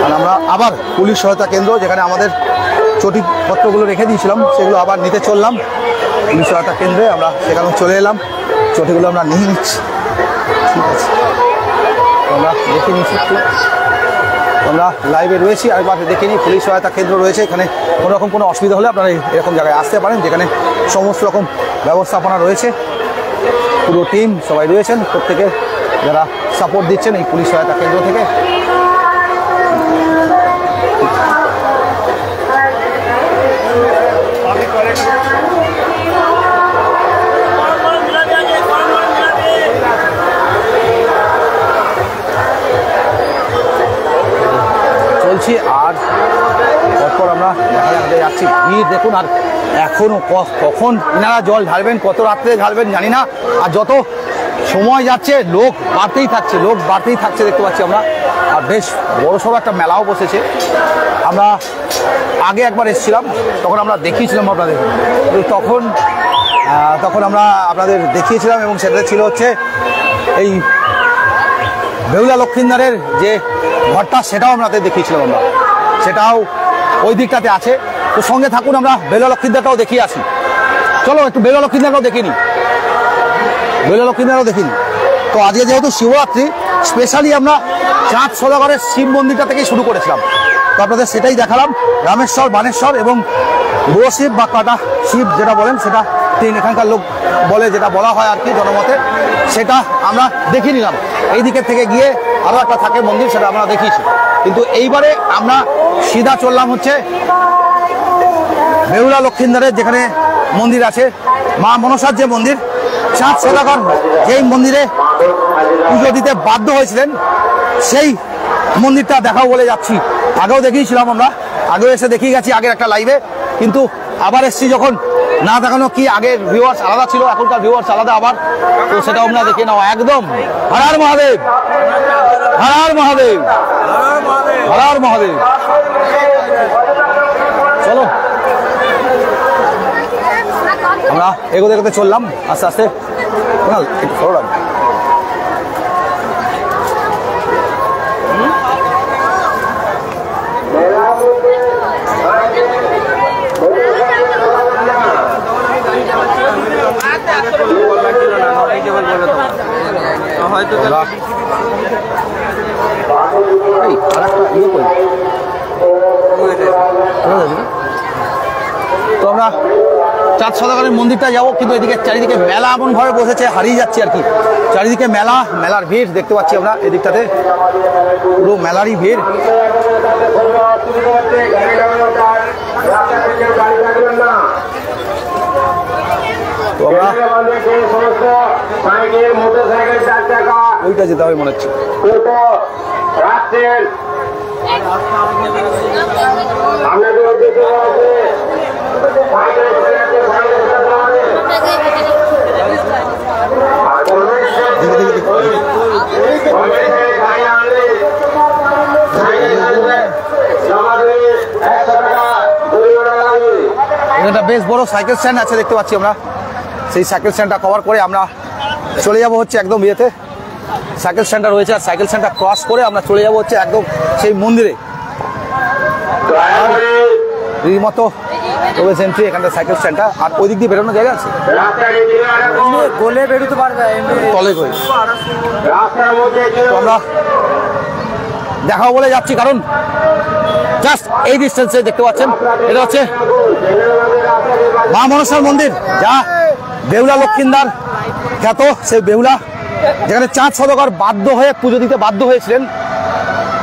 আর আমরা আবার পুলিশ সহায়তা কেন্দ্র, যেখানে আমাদের চটিপত্রগুলো রেখে দিয়েছিলাম, সেগুলো আবার নিতে চললাম। পুলিশ সহায়তা কেন্দ্রে আমরা সেখানে চলে এলাম, চটিগুলো আমরা নিয়ে নিচ্ছি। ঠিক আছে, আমরা দেখে নিচ্ছি, আমরা লাইভে রয়েছি। আরেকবার দেখে নিই, পুলিশ সহায়তা কেন্দ্র রয়েছে এখানে। কোনো রকম কোনো অসুবিধা হলে আপনারা এরকম জায়গায় আসতে পারেন, যেখানে সমস্ত রকম ব্যবস্থাপনা রয়েছে। পুরো টিম সবাই রয়েছেন, প্রত্যেকে যারা সাপোর্ট দিচ্ছেন এই পুলিশ সহায়তা কেন্দ্র থেকে। চলছি, আর তারপর আমরা দেখা যাচ্ছি ভিড় দেখুন। আর এখনো কখন ইনারা জল ঢালবেন, কত রাত্রে ঢালবেন জানি না। আর যত সময় যাচ্ছে লোক বাড়তেই থাকছে, লোক বাড়তেই থাকছে দেখতে পাচ্ছি আমরা। আর বেশ বড়সড় একটা মেলাও বসেছে। আমরা আগে একবার এসেছিলাম, তখন আমরা দেখিয়েছিলাম আপনাদের, তখন আমরা আপনাদের দেখিয়েছিলাম, এবং সেটা ছিল হচ্ছে এই বেহুলা লক্ষিন্দারের যে ঘরটা, সেটাও আপনাদের দেখিয়েছিলাম আমরা। সেটাও ওই দিকটাতে আছে। তো সঙ্গে থাকুন, আমরা বেহুলা লক্ষিন্দারটাও দেখিয়ে আসি। চলো একটু বেহুলা লক্ষিন্দারটাও দেখিনি, বেহুলা লক্ষিন্দারও দেখিনি। তো আজকে যেহেতু শিবরাত্রি, স্পেশালি আমরা চাঁদ সদাগরের শিব মন্দিরটা থেকেই শুরু করেছিলাম। তো আপনাদের সেটাই দেখালাম। রামেশ্বর, বানেশ্বর এবং বুড়ো শিব বা কাটা শিব যেটা বলেন, সেটা তিন এখানকার লোক বলে, যেটা বলা হয় আর কি জনমতে, সেটা আমরা দেখে নিলাম। এই দিকের থেকে গিয়ে আরও একটা থাকে মন্দির, সেটা আমরা দেখিয়েছি। কিন্তু এইবারে আমরা সিধা চললাম হচ্ছে বেহুলা লক্ষিন্দারের যেখানে মন্দির আছে, মা মনসার যে মন্দির, চাঁদ সদাগর যেই মন্দিরে পুজো দিতে বাধ্য হয়েছিলেন, সেই মন্দিরটা দেখাও বলে যাচ্ছি। আগেও দেখিয়েছিলাম আমরা, আগেও এসে দেখিয়ে গেছি আগের একটা লাইভে, কিন্তু আবার এসছি যখন, না দেখানো কি, আগের ভিউয়ার্স আলাদা ছিল, এখনকার ভিউয়ার্স আলাদা আবার। তো সেটাও আমরা দেখে নাও। একদম হর হর মহাদেব, হর হর মহাদেব, হর হর মহাদেব। চলো আমরা এগোতে এগোতে চললাম আস্তে আস্তে। একটু ভালো লাগবে। হয়তো তো আমরা চাঁদ সদাগরের মন্দিরটা যাবো, কিন্তু এদিকে চারিদিকে মেলা এমন ভাবে বসেছে, হারিয়ে যাচ্ছি আর কি। চারিদিকে মেলা, মেলার ভিড় দেখতে পাচ্ছি আমরা এদিকটাতে, পুরো মেলারই ভিড়। তো আমরা ওইটা যেতে হবে মনে হচ্ছে। এটা বেশ বড় সাইকেল স্ট্যান্ড আছে দেখতে পাচ্ছি আমরা। সেই সাইকেল স্ট্যান্ডটা কভার করে আমরা চলে যাব হচ্ছে একদম ইয়েতে, সাইকেল স্ট্যান্ডটা রয়েছে, আর সাইকেল স্ট্যান্ডটা ক্রস করে আমরা চলে যাব হচ্ছে একদম সেই মন্দিরে। রীতিমতো প্রবেশ এন্ট্রি, এখানটা সাইকেল স্ট্যান্ডটা। আর ওই দিক দিয়ে বেরোনোর জায়গা আছে? গোলে বেরোতে পারবে তলে করে আমরা দেখাবো বলে যাচ্ছি, কারণ জাস্ট এই ডিস্টেন্সে দেখতে পাচ্ছেন এটা হচ্ছে মা মনসার মন্দির, যা বেহুলা লক্ষ্মীন্দার খ্যাত সেই বেহুলা, যেখানে চাঁদ সওদাগর বাধ্য হয়ে পুজো দিতে বাধ্য হয়েছিলেন।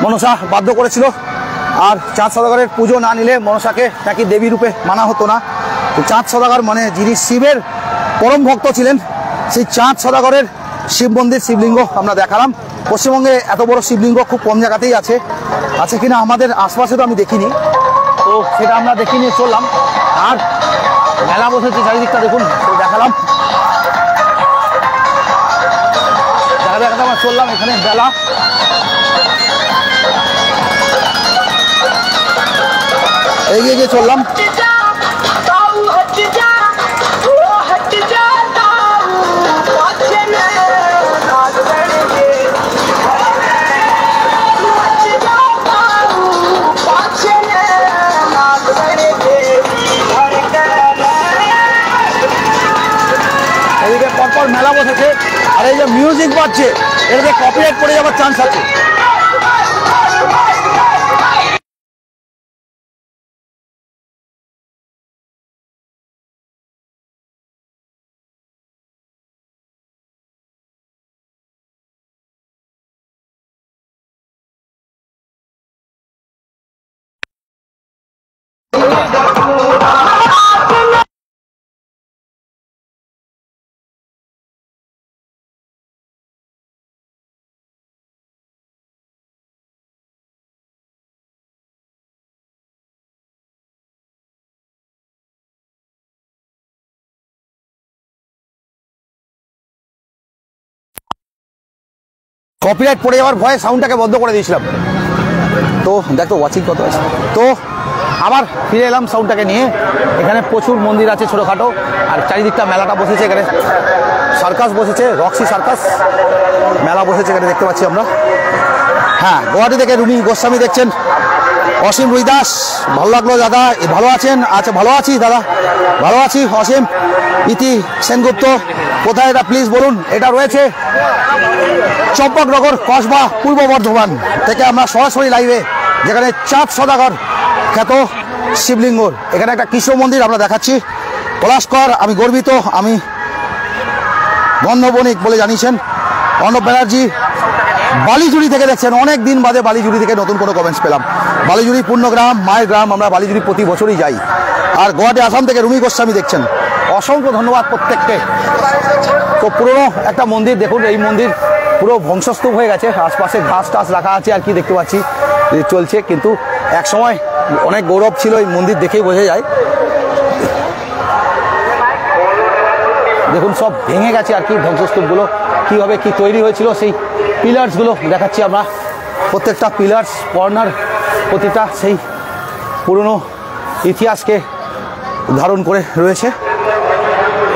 মনসা বাধ্য করেছিল, আর চাঁদ সওদাগরের পুজো না নিলে মনসাকে নাকি দেবী রূপে মানা হতো না। তো চাঁদ সওদাগর মানে যিনি শিবের পরম ভক্ত ছিলেন, সেই চাঁদ সওদাগরের শিব মন্দির, শিবলিঙ্গ আমরা দেখালাম। পশ্চিমবঙ্গে এত বড় শিবলিঙ্গ খুব কম জায়গাতেই আছে কিনা আমাদের আশপাশে তো আমি দেখিনি, তো সেটা আমরা দেখে নিয়ে চললাম। আর মেলা বসেছে চারিদিকটা দেখুন, দেখালাম, দেখাতে আমরা চললাম। এখানে মেলা, এগিয়ে গিয়ে চললাম। এদিকে পরপর মেলা বসেছে, আর এই যে মিউজিক বাজছে, এটাতে কপিরাইট পড়ে যাওয়ার চান্স আছে। কপিরাইট পড়ে যাওয়ার ভয়ে সাউন্ডটাকে বন্ধ করে দিয়েছিলাম। তো দেখো ওয়াচিং কত আছে। তো আবার ফিরে এলাম সাউন্ডটাকে নিয়ে। এখানে প্রচুর মন্দির আছে ছোটোখাটো, আর চারিদিকটা মেলাটা বসেছে। এখানে সার্কাস বসেছে, রক্সি সার্কাস মেলা বসেছে এখানে দেখতে পাচ্ছি আমরা। হ্যাঁ, গুয়াহাটি থেকে রুমি গোস্বামী দেখছেন, অসীম রুইদাস, ভালো লাগলো দাদা, ভালো আছেন? আচ্ছা, ভালো আছি দাদা, ভালো আছি। অসীম, ইতি সেনগুপ্ত, কোথায় এটা প্লিজ বলুন? এটা রয়েছে চম্পকনগর, কসবা, পূর্ব বর্ধমান থেকে আমরা সরাসরি লাইভে, যেখানে চাঁদ সওদাগর খ্যাত শিবলিঙ্গর এখানে একটা কৃষ্ণ মন্দির আমরা দেখাচ্ছি। পলাশকর, আমি গর্বিত, আমি গন্ধবণিক বলে জানিয়েছেন অর্ণব ব্যানার্জি। বালিজুড়ি থেকে দেখছেন, অনেক দিন বাদে বালিজুড়ি থেকে নতুন কোনো কমেন্টস পেলাম। বালিজুড়ি পূর্ণগ্রাম, মায়ের গ্রাম, আমরা বালিজুড়ি প্রতি বছরই যাই। আর গুয়াহাটি আসাম থেকে রুমি গোস্বামী দেখছেন, অসংখ্য ধন্যবাদ প্রত্যেককে। তো পুরনো একটা মন্দির দেখুন, এই মন্দির পুরো ধ্বংসস্তূপ হয়ে গেছে, আশপাশে ঘাস টাস রাখা আছে আর কি দেখতে পাচ্ছি চলছে, কিন্তু এক সময় অনেক গৌরব ছিল এই মন্দির, দেখেই বোঝা যায়। দেখুন সব ভেঙে গেছে আর কি, ধ্বংসস্তূপগুলো কীভাবে কি তৈরি হয়েছিল সেই পিলার্সগুলো দেখাচ্ছি আমরা। প্রত্যেকটা পিলার্স, কর্নার, প্রতিটা সেই পুরনো ইতিহাসকে ধারণ করে রয়েছে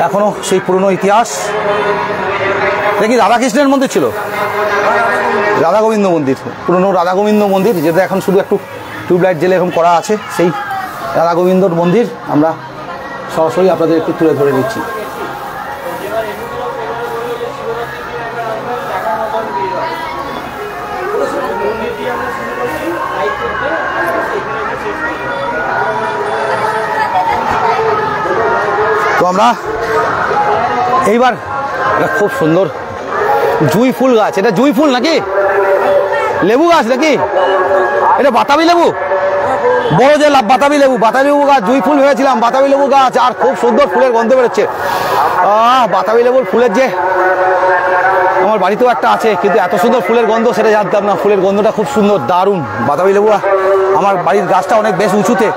এখনও, সেই পুরনো ইতিহাস। দেখি রাধাকৃষ্ণের মন্দির ছিল, রাধা গোবিন্দ মন্দির, পুরনো রাধা গোবিন্দ মন্দির, যেটা এখন শুধু একটু টিউবলাইট জেলে এরকম করা আছে, সেই রাধা গোবিন্দর মন্দির আমরা সরাসরি আপনাদের একটু তুলে ধরে দিচ্ছি। তো আমরা এইবার এটা খুব সুন্দর জুঁই ফুল গাছ, এটা জুঁই ফুল নাকি লেবু গাছ নাকি? এটা বাতাবি লেবু, বড় যে বাতাবি লেবু গাছ, জুঁই ফুল হয়েছিলাম, বাতাবি লেবু গাছ, আর খুব সুন্দর ফুলের গন্ধ বেরোচ্ছে। বাতাবি লেবুর ফুলের যে, আমার বাড়িতেও একটা আছে, কিন্তু এত সুন্দর ফুলের গন্ধ সেটা জানতাম না। ফুলের গন্ধটা খুব সুন্দর, দারুণ। বাতাবি লেবু, আমার বাড়ির গাছটা অনেক বেশ উঁচুতে,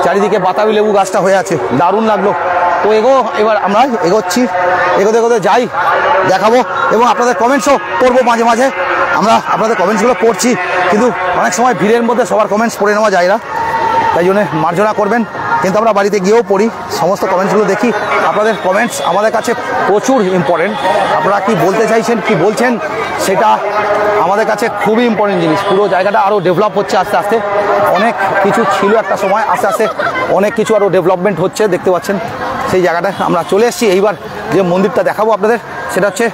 চারিদিকে বাতাবি লেবু গাছটা হয়ে আছে, দারুণ লাগলো। তো এবার আমরা এগোচ্ছি, এগোতে যাই, দেখাবো এবং আপনাদের কমেন্টসও পড়বো মাঝে মাঝে। আমরা আপনাদের কমেন্টসগুলো পড়ছি, কিন্তু অনেক সময় ভিড়ের মধ্যে সবার কমেন্টস পড়ে নেওয়া যায় না, তাই জন্য মার্জনা করবেন। কিন্তু আমরা বাড়িতে গিয়েও পড়ি, সমস্ত কমেন্টসগুলো দেখি। আপনাদের কমেন্টস আমাদের কাছে প্রচুর ইম্পর্টেন্ট। আপনারা কি বলতে চাইছেন, কি বলছেন, সেটা আমাদের কাছে খুবই ইম্পর্টেন্ট জিনিস। পুরো জায়গাটা আরও ডেভেলপ হচ্ছে আস্তে আস্তে। অনেক কিছু ছিল একটা সময়, আস্তে আস্তে অনেক কিছু আরও ডেভেলপমেন্ট হচ্ছে, দেখতে পাচ্ছেন। সেই জায়গাটায় আমরা চলে এসেছি। এইবার যে মন্দিরটা দেখাবো আপনাদের সেটা হচ্ছে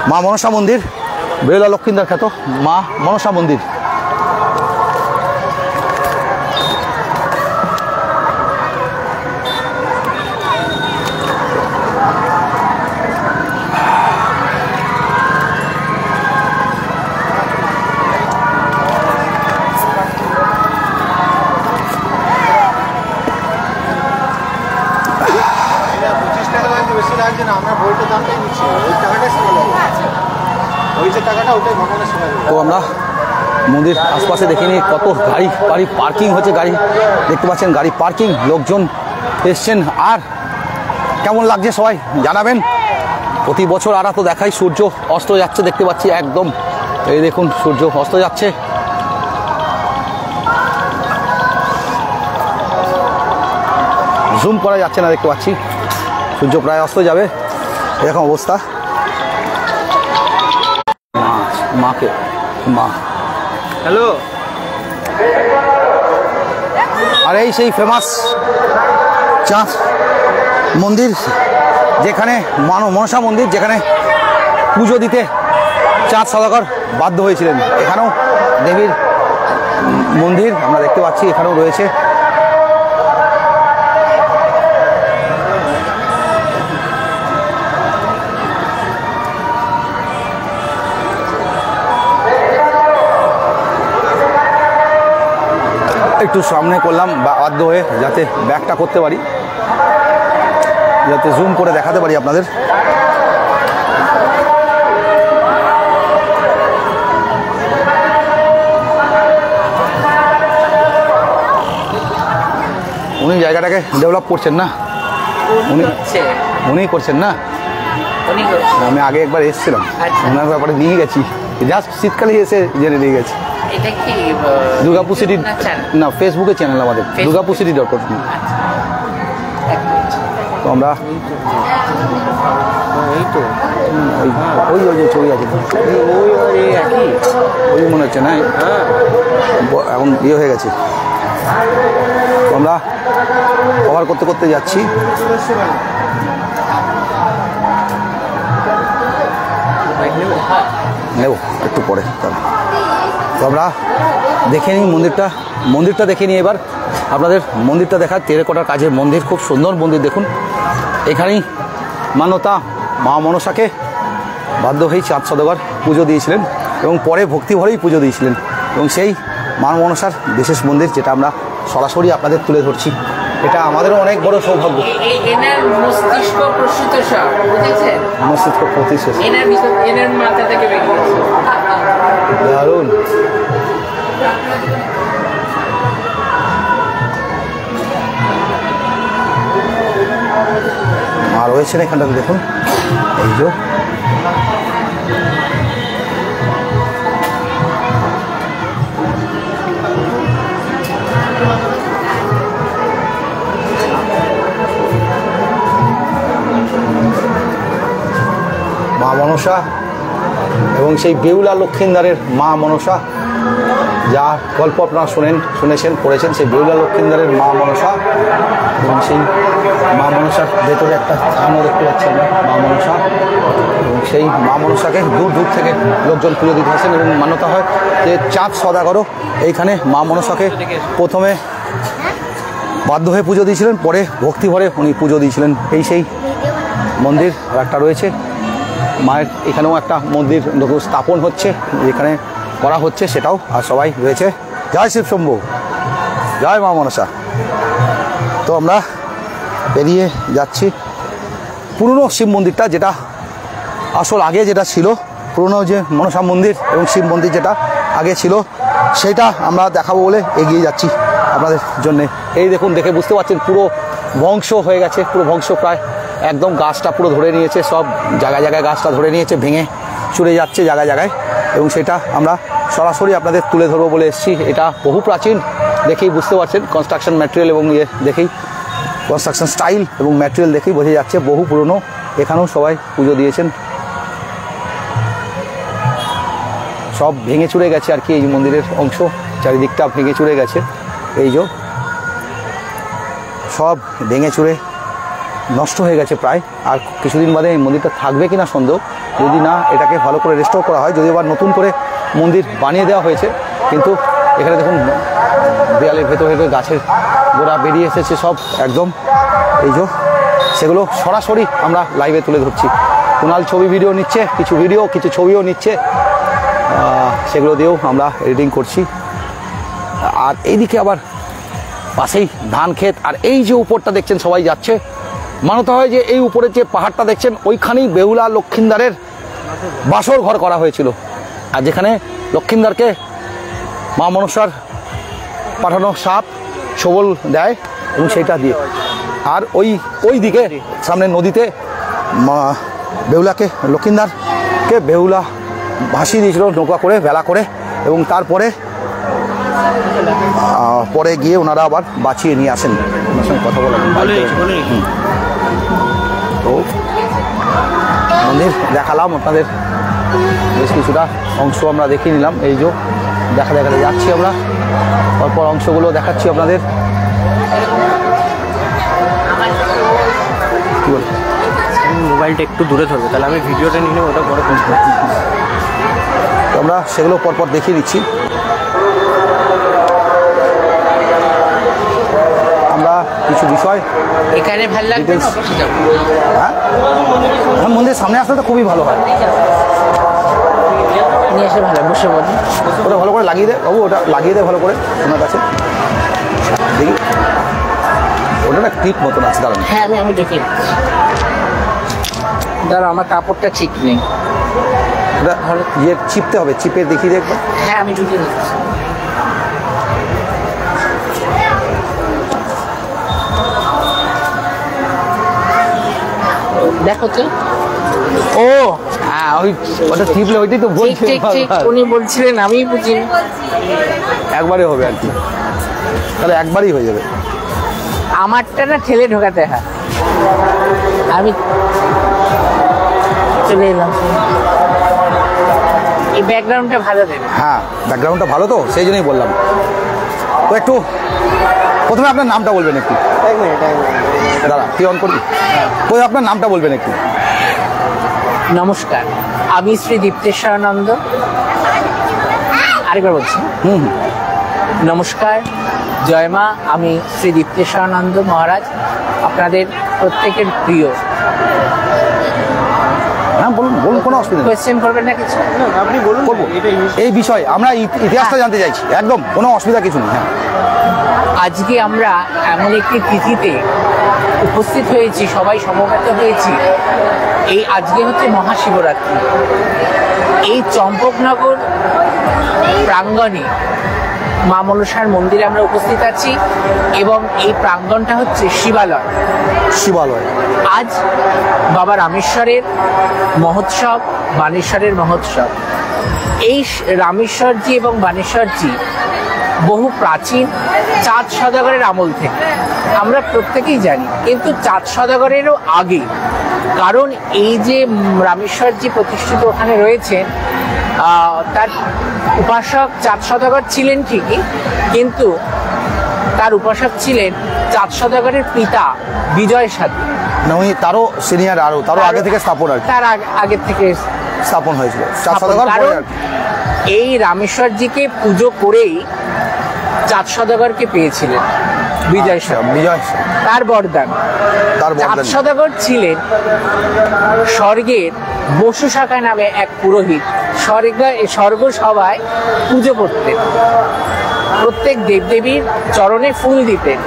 মা মনসা মন্দির, বেহুলা লক্ষ্মীন্দার খ্যাত মা মনসা মন্দির। তো আমরা মন্দির আশপাশে দেখিনি কত গাড়ি পার্কিং হচ্ছে, গাড়ি দেখতে পাচ্ছেন, গাড়ি পার্কিং, লোকজন এসছেন। আর কেমন লাগছে সবাই জানাবেন। প্রতি বছর আরা তো দেখাই, সূর্য অস্ত যাচ্ছে দেখতে পাচ্ছি, একদম এই দেখুন সূর্য অস্ত যাচ্ছে। জুম করা যাচ্ছে না, দেখতে পাচ্ছি সূর্য প্রায় অস্ত যাবে, এরকম অবস্থা। মাকে মা হ্যালো। আর এই সেই ফেমাস চাঁদ মন্দির, যেখানে মনসা মন্দির, যেখানে পুজো দিতে চাঁদ সওদাগর বাধ্য হয়েছিলেন। এখানেও দেবীর মন্দির আমরা দেখতে পাচ্ছি, এখানেও রয়েছে। একটু সামনে করলাম বাধ্য হয়ে, যাতে ব্যাকটা করতে পারি, যাতে জুম করে দেখাতে পারি আপনাদের। উনি জায়গাটাকে ডেভেলপ করছেন না, উনি করছেন না। আমি আগে একবার এসেছিলাম, ওনার ব্যাপারে নিয়ে গেছি, জাস্ট শীতকালে এসে জেনে নিয়ে গেছি। দুর্গাপুর সিটি না, ফেসবুকে চ্যানেল আমাদের দুর্গাপুর সিটি .com। তো আমরা ওই যে ছবি আছে, ওই মনে হচ্ছে না, এখন ইয়ে হয়ে গেছে। তো আমরা কভার করতে করতে যাচ্ছি। নেব একটু পরে। তো আমরা দেখে নিই মন্দিরটা দেখে নিই এবার আপনাদের। মন্দিরটা দেখার, টেরাকোটার কাজের মন্দির, খুব সুন্দর মন্দির দেখুন। এখানেই মান্যতা মা মনসাকে বাধ্য হয়ে চাঁদ সওদাগর পুজো দিয়েছিলেন এবং পরে ভক্তি ভরেই পুজো দিয়েছিলেন। এবং সেই মা মনসার বিশেষ মন্দির, যেটা আমরা সরাসরি আপনাদের তুলে ধরছি, এটা আমাদেরও অনেক বড় সৌভাগ্য। মস্তিষ্ক প্রতিষ্ঠিত দারুণ। আর রয়েছেন এখানটাতে দেখুন, এই যে মা মনসা এবং সেই বেহুলা লক্ষ্মীন্দারের মা মনসা, যা গল্প আপনারা শুনেছেন পড়েছেন, সেই বেহুলা লক্ষ্মীন্দারের মা মনসা। এবং সেই মা মনসার ভেতরে একটা স্থানও দেখতে পাচ্ছেন মা মনসা। এবং সেই মা মনসাকে দূর দূর থেকে লোকজন পুজো দিতে আসেন এবং মান্যতা হয় যে চাঁদ সওদাগরও এইখানে মা মনসাকে প্রথমে বাধ্য হয়ে পুজো দিয়েছিলেন, পরে ভক্তি ভরে উনি পুজো দিয়েছিলেন। এই সেই মন্দির আর একটা রয়েছে মায়ের, এখানেও একটা মন্দির স্থাপন হচ্ছে, যেখানে করা হচ্ছে সেটাও। আর সবাই রয়েছে। জয় শিব শম্ভু, জয় মা মনসা। তো আমরা পেরিয়ে যাচ্ছি পুরনো শিব মন্দিরটা, যেটা আসল আগে যেটা ছিল, পুরনো যে মনসা মন্দির এবং শিব মন্দির যেটা আগে ছিল, সেটা আমরা দেখাবো বলে এগিয়ে যাচ্ছি আপনাদের জন্যে। এই দেখুন, দেখে বুঝতে পারছেন পুরো ধ্বংস হয়ে গেছে, পুরো ধ্বংস প্রায় একদম। গাছটা পুরো ধরে নিয়েছে, সব জায়গায় জায়গায় গাছটা ধরে নিয়েছে, ভেঙে চুরে যাচ্ছে জায়গায় জায়গায়। এবং সেটা আমরা সরাসরি আপনাদের তুলে ধরবো বলে এসেছি। এটা বহু প্রাচীন, দেখেই বুঝতে পারছেন, কনস্ট্রাকশন ম্যাটেরিয়াল এবং ইয়ে দেখেই কনস্ট্রাকশন স্টাইল এবং ম্যাটেরিয়াল দেখেই বোঝা যাচ্ছে বহু পুরনো। এখানেও সবাই পুজো দিয়েছেন। সব ভেঙে চুরে গেছে আর কি, এই যে মন্দিরের অংশ চারিদিকটা ভেঙে চুরে গেছে। এই যে সব ভেঙে চুরে নষ্ট হয়ে গেছে প্রায়। আর কিছুদিন বাদে এই মন্দিরটা থাকবে কিনা সন্দেহ, যদি না এটাকে ভালো করে রেস্টোর করা হয়। যদিও আবার নতুন করে মন্দির বানিয়ে দেওয়া হয়েছে, কিন্তু এখানে দেখুন দেয়ালের ভেতর ভেতরে গাছের গোড়া বেরিয়ে এসেছে সব একদম। এই যে সেগুলো সরাসরি আমরা লাইভে তুলে ধরছি। কুণাল ছবি ভিডিও নিচ্ছে, কিছু ছবিও নিচ্ছে, সেগুলো দিয়েও আমরা এডিটিং করছি। আর এইদিকে আবার পাশেই ধান ক্ষেত। আর এই যে উপরটা দেখছেন সবাই যাচ্ছে, মানতে হয় যে এই উপরে যে পাহাড়টা দেখছেন ওইখানেই বেহুলা লক্ষিন্দারের বাসর ঘর করা হয়েছিল। আর যেখানে লক্ষিন্দারকে মা মনসার পাঠানো সাপ সবল দেয় এবং সেইটা দিয়ে। আর ওই দিকে সামনে নদীতে বেহুলাকে লক্ষিন্দারকে বেহুলা ভাসিয়ে দিয়েছিল নৌকা করে, ভেলা করে, এবং তারপরে পরে গিয়ে ওনারা আবার বাঁচিয়ে নিয়ে আসেন। ওনার সঙ্গে কথা বলা তো মন্দির দেখালাম আপনাদের, বেশ কিছুটা অংশ আমরা দেখিয়ে নিলাম। এই যে দেখাতে যাচ্ছি আমরা, পরপর অংশগুলো দেখাচ্ছি আপনাদের। কি বল, মোবাইলটা একটু দূরে ধরবে, তাহলে আমি ভিডিওটা নিয়ে নেবো, ওটা বড় করবো। আমরা সেগুলো পরপর দেখিয়ে নিচ্ছি। আমরা কিছু বিষয় এখানে ভালো লাগবে না, অবশ্যই যাবো। হ্যাঁ, মন্দিরের সামনে আসলে তো খুবই ভালো হয়। নিয়ে এসে ভালো বসে বলি, ওটা ভালো করে লাগিয়ে দেয় বাবু, ওটা লাগিয়ে দেয় ভালো করে ওনার কাছে। দেখি ওটা না টিপ মতন আছে, দাঁড়ান। হ্যাঁ আমি দেখি, দাঁড়া আমার কাপড়টা ঠিক নেই। ওটা ইয়ে চিপতে হবে, চিপে দেখিয়ে দেখবো। হ্যাঁ আমি ঢুকে নিচ্ছি। দেখো তো, ও হ্যাঁ ওটা টিপলে ওইটাই তো বলছি। ঠিক উনি বলছিলেন, আমি বুঝি একবারই হবে আর কি, তাহলে একবারই হয়ে যাবে। আমারটা না ঠেলে ঢোকাতে হয়, আমি চলে এলাম। এই ব্যাকগ্রাউন্ডটা ভালো দেবে। হ্যাঁ ব্যাকগ্রাউন্ডটা ভালো তো, সেই জন্যই বললাম। তো একটু প্রথমে আপনার নামটা বলবেন একটু। দাদা তুই অন করবি, ওই আপনার নামটা বলবেন একটু। নমস্কার, আমি শ্রী দীপ্তেশ্বরানন্দ। আরেকবার বলছি, নমস্কার, জয় মা। আমি শ্রী দীপ্তেশ্বরানন্দ মহারাজ, আপনাদের প্রত্যেকের প্রিয়। হ্যাঁ বলুন বলুন, কোনো অসুবিধা নেই। কোয়েশ্চেন করবেন না কিছু? আপনি বলুন, করবো এই বিষয়, আমরা ইতিহাসটা জানতে চাইছি, একদম কোনো অসুবিধা কিছু নেই। হ্যাঁ, আজকে আমরা এমন একটি তিথিতে উপস্থিত হয়েছি, সবাই সমবেত হয়েছি। এই আজকে হচ্ছে মহাশিবরাত্রি। এই চম্পকনগর প্রাঙ্গণে মা মনসার মন্দিরে আমরা উপস্থিত আছি, এবং এই প্রাঙ্গণটা হচ্ছে শিবালয়। শিবালয়। আজ বাবা রামেশ্বরের মহোৎসব, বানেশ্বরের মহোৎসব। এই রামেশ্বরজি এবং বানেশ্বরজি বহু প্রাচীন, চাঁদ সওদাগরের আমল থেকে, আমরা প্রত্যেকেই জানি, কিন্তু চাঁদ সওদাগরেরও আগে। কারণ এই যে রামেশ্বরজি প্রতিষ্ঠিত ওখানে রয়েছেন, তার উপাসক চাঁদ সওদাগর ছিলেন ঠিকই, কিন্তু তার উপাসক ছিলেন চাঁদ সওদাগরের পিতা বিজয় সাধু। উনি তারও সিনিয়র, তারও আগে থেকে স্থাপন আর কি, তার আগে থেকে স্থাপন হয়েছিল চাঁদ সওদাগর পরে আর কি। এই রামেশ্বরজিকে পুজো করেই চাঁদ সওদাগরকে পেয়েছিলেন বিজয় সাধু, তার বরদান। চাঁদ সওদাগর ছিলেন স্বর্গের বসু শাখা নামে এক পুরোহিত। স্বর্গ সভায় পুজো করতেন, প্রত্যেক দেবদেবীর চরণে ফুল দিতেন।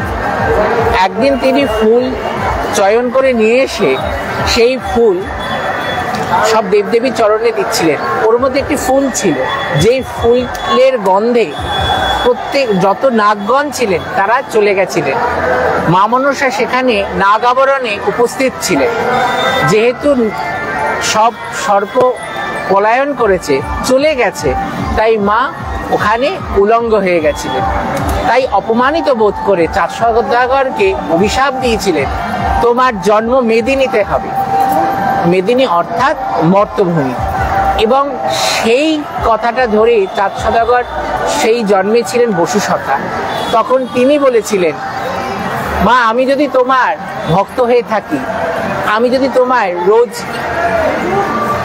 একদিন তিনি ফুল চয়ন করে নিয়ে এসে সেই ফুল সব দেবদেবীর চরণে দিচ্ছিলেন। ওর মধ্যে একটি ফুল ছিল, যেই ফুলের গন্ধে যত নাগগণ ছিলেন তারা চলে গেছিলেন। মা মনসা সেখানে নাগ আবরণে উপস্থিত ছিলেন। যেহেতু সব সর্প পলায়ন করেছে, চলে গেছে, তাই মা ওখানে উলঙ্গ হয়ে গেছিলেন। তাই অপমানিত বোধ করে চাঁদ সওদাগরকে অভিশাপ দিয়েছিলেন, তোমার জন্ম মেদিনীতে হবে। মেদিনী অর্থাৎ মর্তভূমি। এবং সেই কথাটা ধরে চাঁদ সওদাগর সেই জন্মেছিলেন বসুসখা। তখন তিনি বলেছিলেন, মা, আমি যদি তোমার ভক্ত হয়ে থাকি, আমি যদি তোমায় রোজ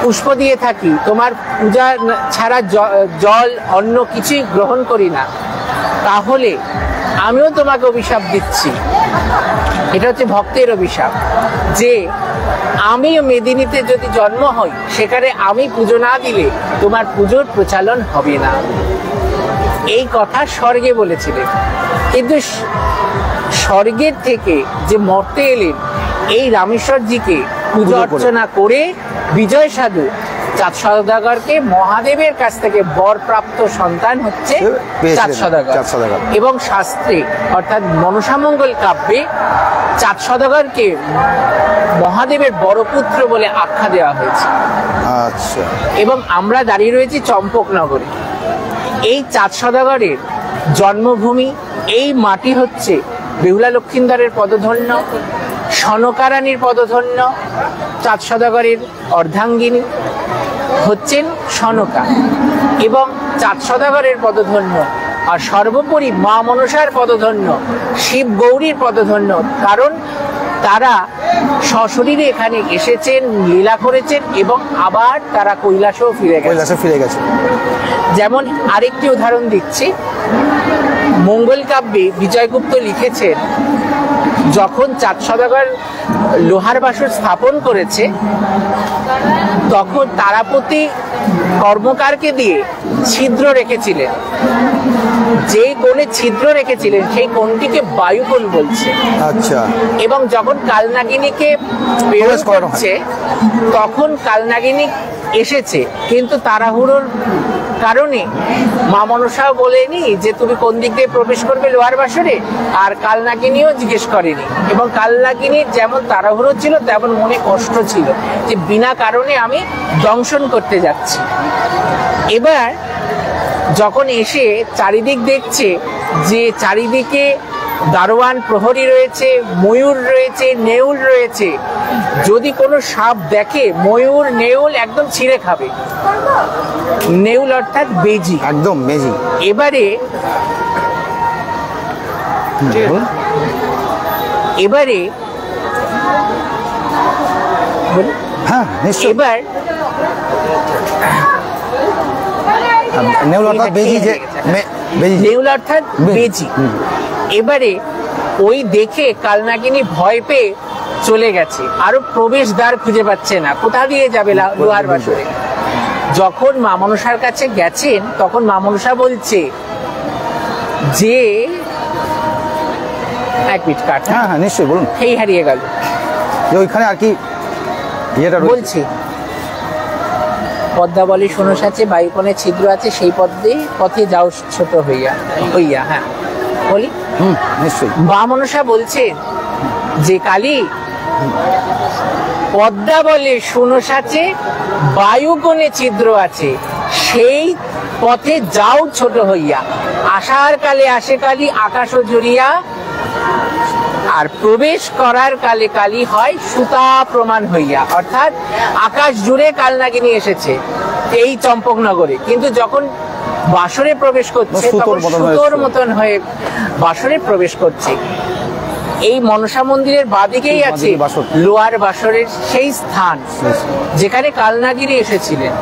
পুষ্প দিয়ে থাকি, তোমার পূজা ছাড়া জল অন্য কিছুই গ্রহণ করি না, তাহলে আমিও তোমাকে অভিশাপ দিচ্ছি। এটা হচ্ছে ভক্তের অভিশাপ, যে আমি মেদিনীতে যদি জন্ম হই, সেখানে আমি পুজো না দিলে তোমার পুজোর প্রচলন হবে না। এই কথা স্বর্গে বলেছিলেন। কিন্তু স্বর্গের থেকে যে মর্তে এলেন, এই রামেশ্বরজিকে পুজো অর্চনা করে বিজয় সাধু চাঁদ সওদাগরকে মহাদেবের কাছ থেকে বরপ্রাপ্ত সন্তান হচ্ছে চাঁদ সওদাগর। এবং শাস্ত্রে অর্থাৎ মনসামঙ্গল কাব্যে চাঁদ সওদাগরকে মহাদেবের বড় পুত্র বলে আখ্যা দেওয়া হয়েছে। আচ্ছা। এবং আমরা দাঁড়িয়ে রয়েছি চম্পকনগরে। এই চাঁদ সওদাগরের জন্মভূমি, এই মাটি হচ্ছে বেহুলা লক্ষিন্দরের পদধন্য, সনকারানীর পদধন্য। চাঁদ সওদাগরের অর্ধাঙ্গিনী হচ্ছেন সনকা, এবং চাঁদ সওদাগরের পদধন্য। আর সর্বোপরি মা মনসার পদধন্য, শিব গৌরীর পদধন্য, কারণ তারা সশরীরে এখানে এসেছেন, লীলা করেছেন, এবং আবার তারা কৈলাসেও ফিরে গেছে। যেমন আরেকটি উদাহরণ দিচ্ছি, মঙ্গল কাব্যে বিজয়গুপ্ত লিখেছেন, যখন চাঁদ সওদাগর লোহার বাসর স্থাপন করেছে, তখন তারাপতি কর্মকারকে দিয়ে ছিদ্র রেখেছিলেন। যে কোণে ছিদ্র রেখেছিলেন সেই কোণটিকে বায়ুকোণ বলছে। আচ্ছা। এবং যখন কালনাগিনীকে প্রবেশ করছে, তখন কালনাগিনী এসেছে, কিন্তু তাড়াহুড়োর কারণে মা মনসাও বলেনি যে তুমি কোন দিক দিয়ে প্রবেশ করবে লোহার বাসরে, আর কালনাগিনীও জিজ্ঞেস করেনি। এবং কালনাগিনীর যেমন তাড়াহুড়ো ছিল, তেমন মনে কষ্ট ছিল যে বিনা কারণে আমি দংশন করতে যাচ্ছি। এবার যখন এসে চারিদিক দেখছে যে চারিদিকে দারোয়ান প্রহরী রয়েছে, ময়ূর রয়েছে, নেউল রয়েছে, যদি কোনো সাপ দেখে ময়ূর নেউল একদম ছিঁড়ে খাবে। নেউল অর্থাৎ বেজি, একদম বেজি। এবারে হ্যাঁ নিশ্চয়ই। এবার নেউল অর্থাৎ বেজি, যে নেউল অর্থাৎ বেজি। এবারে ওই দেখে কালনাগিনী ভয় পেয়ে চলে গেছে, আরো প্রবেশ দ্বার খুঁজে পাচ্ছে না, কোথা দিয়ে যাবে লোহার বাসরে। যখন মা মনসার কাছে গেছেন, তখন মা মনসা বলছে যে এক মিনিট কাট। হ্যাঁ হ্যাঁ নিশ্চয়ই বলুন। সেই হারিয়ে গেল ওইখানে আর কি বলছি, পদ্মা বলে শোনো সাচে, বায়ুকোণে ছিদ্র আছে, সেই পথে যাও ছোট হইয়া। হ্যাঁ বলি, নিশ্চয়ই। মা মনসা বলছেন যে কালী, পদ্মা বলে শোনো সাচে, বায়ুকোণে ছিদ্র আছে, সেই পথে যাও ছোট হইয়া। আসার কালে আসে কালী, আকাশও জুড়িয়া, আর প্রবেশ করার কালে কালী হয় সুতা প্রমাণ হইয়া। অর্থাৎ আকাশ জুড়ে কালনাগিনী এসেছে এই চম্পকনগরে, কিন্তু যখন বাসরে প্রবেশ করছে তখন সুতোর মতন হয়ে বাসরে প্রবেশ করছে। এই মনসা মন্দিরের বাদিকেই আছে লোহার বাসরের সেই স্থান যেখানে কালনাগিনী এসেছিলেন।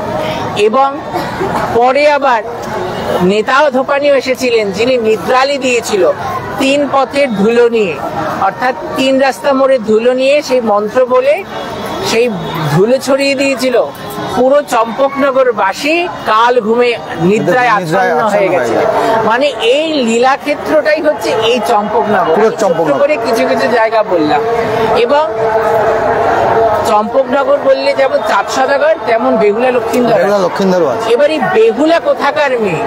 এবং পরে আবার নেতাও ধোপানিও এসেছিলেন, যিনি নিদ্রালি দিয়েছিল 3 পথের ধুলো নিয়ে, অর্থাৎ 3 রাস্তা মোড়ে ধুলো নিয়ে সেই মন্ত্র বলে সেই ধুলো ছড়িয়ে দিয়েছিল। পুরো চম্পকনগরবাসী কাল ঘুমে নিদ্রায় আচ্ছন্ন হয়ে গেছে। মানে এই লীলা ক্ষেত্রটাই হচ্ছে এই চম্পকনগর। করে কিছু কিছু জায়গা বললাম। এবং চম্পকনগর বললে যেমন চাঁদ সওদাগর, তেমন বেহুলা লক্ষিন্দর। এবার এই বেহুলা কোথাকার মেয়ে?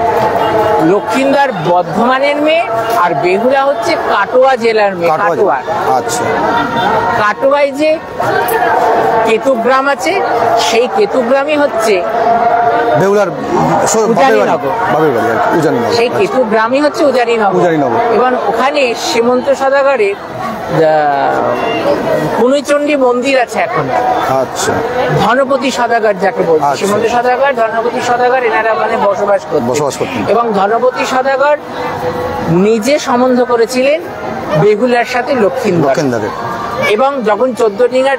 লক্ষিন্দর বর্ধমানের মেয়ে, আর বেহুলা হচ্ছে কাটোয়া জেলার মেয়ে। কাটোয়া, আচ্ছা। কাটোয়ায় যে কেতুগ্রাম আছে, সেই কেতুগ্রামই হচ্ছে বেহুলার বাপের বাড়ি আর কি, উজানিনগর। সেই কেতু গ্রামই হচ্ছে উজানিনগর। উজানিনগর। এবং ওখানে সীমন্ত সদাগরের কুনুচণ্ডী মন্দির আছে এখন। আচ্ছা, ধনপতি সদাগর যাকে বলছে, আচ্ছা। সীমন্ত সদাগর, ধনপতি সদাগর, এনারা ওখানে বসবাস করতেন। এবং ধনপতি সদাগর নিজে সম্বন্ধ করেছিলেন বেহুলার সাথে লক্ষিন্দরের। এবং যখন 14 ডিঙা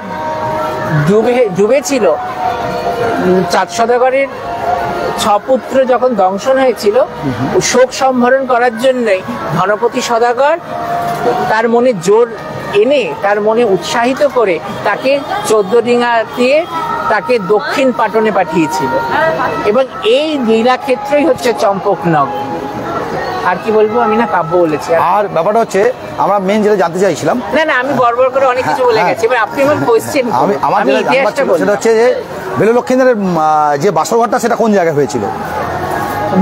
ডুবেছিল, চাঁদ সদাগরের 6 পুত্র যখন দংশন হয়েছিল, শোক সম্বরণ করার জন্যই ধনপতি সদাগর তার মনে জোর এনে, তার মনে উৎসাহিত করে তাকে 14 ডিঙা দিয়ে তাকে দক্ষিণ পাটনে পাঠিয়েছিল। এবং এই লীলাক্ষেত্রই হচ্ছে চম্পকনগর। আর কি বলবো, আমি না কাব্য বলেছি। আর ব্যাপারটা হচ্ছে আমরা মেন যেটা জানতে চাইছিলাম, না আমি বড় করে অনেক কিছু বলে গেছি, এবার আপনি আমার কোয়েশ্চেন। আমার যেটা জানবার ছিল সেটা হচ্ছে যে বেলু লক্ষিন্দরের যে বাসরঘরটা সেটা কোন জায়গায় হয়েছিল?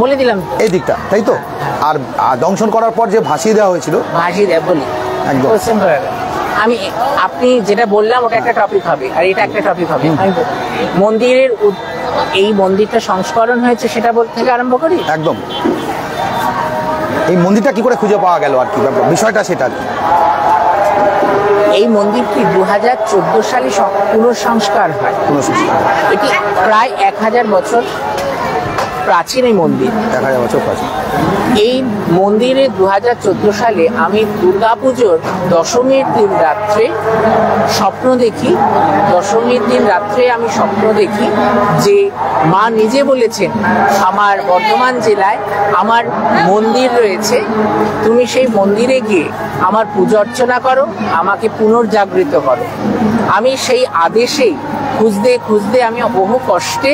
বলে দিলাম এই দিকটা, তাই তো? আর দংশন করার পর যে ভাসিয়ে দেওয়া হয়েছিল, বলি একদম। আমি আপনি যেটা বললাম ওটা একটা টপিক হবে, আর এটা একটা টপিক হবে। মন্দিরের এই মন্দিরটা সংস্করণ হয়েছে সেটা বলতে থেকে আরম্ভ করি। একদম। এই মন্দিরটা কি করে খুঁজে পাওয়া গেল আর কি বিষয়টা সেটা। এই মন্দিরটি 2014 সালে পুনঃসংস্কার হয়। এটি প্রায় 1000 বছর প্রাচীন এই মন্দির। 1000 বছর প্রাচীন এই মন্দিরে 2014 সালে আমি দুর্গাপুজোর দশমীর দিন রাত্রে স্বপ্ন দেখি। দশমীর দিন রাত্রে আমি স্বপ্ন দেখি যে মা নিজে বলেছেন, আমার বর্ধমান জেলায় আমার মন্দির রয়েছে, তুমি সেই মন্দিরে গিয়ে আমার পুজো অর্চনা করো, আমাকে পুনর্জাগৃত করো। আমি সেই আদেশেই খুঁজতে খুঁজতে আমি বহু কষ্টে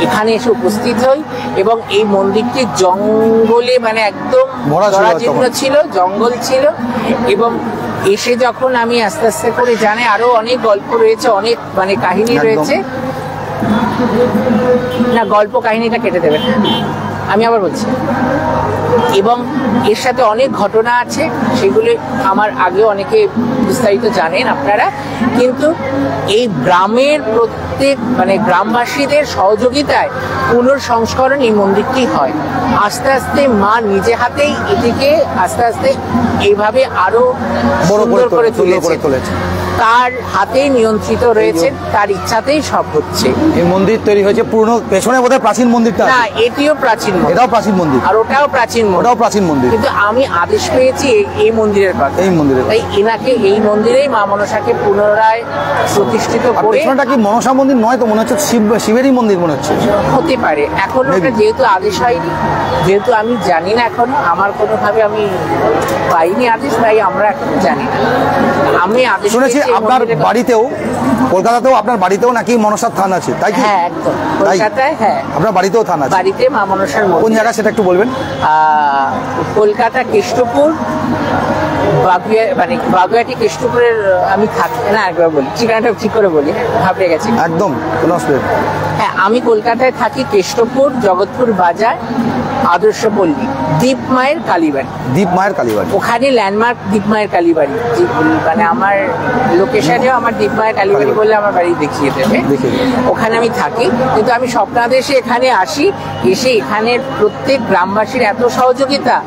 এখানে এসে উপস্থিত হই। এবং এই মন্দিরটি জঙ্গলে, মানে একদম জরাজীর্ণ ছিল, জঙ্গল ছিল। এবং এসে যখন আমি আস্তে আস্তে করে জানি আরো অনেক গল্প রয়েছে, অনেক মানে কাহিনী রয়েছে। না, গল্প কাহিনীটা কেটে দেবেন, আমি আবার বলছি। এবং এর সাথে অনেক ঘটনা আছে, সেগুলো আমার আগেও অনেকে বিস্তারিত জানেন আপনারা। কিন্তু এই গ্রামের প্রত্যেক মানে গ্রামবাসীদের সহযোগিতায় পুনর্সংস্করণ এই মন্দিরটি হয়। আস্তে আস্তে মা নিজে হাতেই এটিকে আস্তে আস্তে এইভাবে আরো সুন্দর করে তুলেছে। তার হাতেই নিয়ন্ত্রিত রয়েছে, তার ইচ্ছাতেই সব হচ্ছে। এই মন্দির তৈরি হয়েছে পুরনো, পেছনে বোধহয় প্রাচীন মন্দিরটা। না, এটিও প্রাচীন, এটাও প্রাচীন মন্দির, আর ওটাও প্রাচীন, ওটাও প্রাচীন মন্দির। কিন্তু আমি আদেশ পেয়েছি এই মন্দিরের কথা, এই মন্দিরের। তাই এনাকে এই মন্দিরেই মা মনসাকে পুনরায় প্রতিষ্ঠিত করে। পেছনটা কি মনসা মন্দির নয় তো, মনে হচ্ছে শিবেরই মন্দির মনে হচ্ছে। হতে পারে, এখন ওটা যেহেতু আদেশ হয়নি, যেহেতু আমি জানি না, এখন আমার কোনোভাবে আমি পাইনি আদেশ, তাই আমরা এখন জানি না। আমি আদেশ শুনেছি আপনার বাড়িতেও, কলকাতাতেও আপনার বাড়িতেও নাকি মনসার থান আছে, তাই কি? হ্যাঁ, একদম কলকাতায়। হ্যাঁ, আপনার বাড়িতেও থান আছে? বাড়িতে মা মনসার মন্দির। কোন জায়গা সেটা একটু বলবেন? কলকাতা কেষ্টপুর, বাগুইআটি কেষ্টপুরের আমি থাকি না। একবার বলি ঠিকানাটা ঠিক করে বলি, ভাবলে গেছি একদম। হ্যাঁ, আমি কলকাতায় থাকি, কেষ্টপুর, জগৎপুর বাজার, আদর্শপল্লী, দীপ মায়ের কালীবাড়ি। দীপ মায়ের কালীবাড়ি, ওখানে ল্যান্ডমার্ক দীপ মায়ের কালীবাড়ি। মানে আমার লোকেশনেও আমার দীপ মায়ের কালীবাড়ি বললে আমার বাড়ি দেখিয়ে দেবে। ওখানে আমি থাকি, কিন্তু আমি স্বপ্নাদেশে এখানে আসি। এসে এখানের প্রত্যেক গ্রামবাসীর এত সহযোগিতা,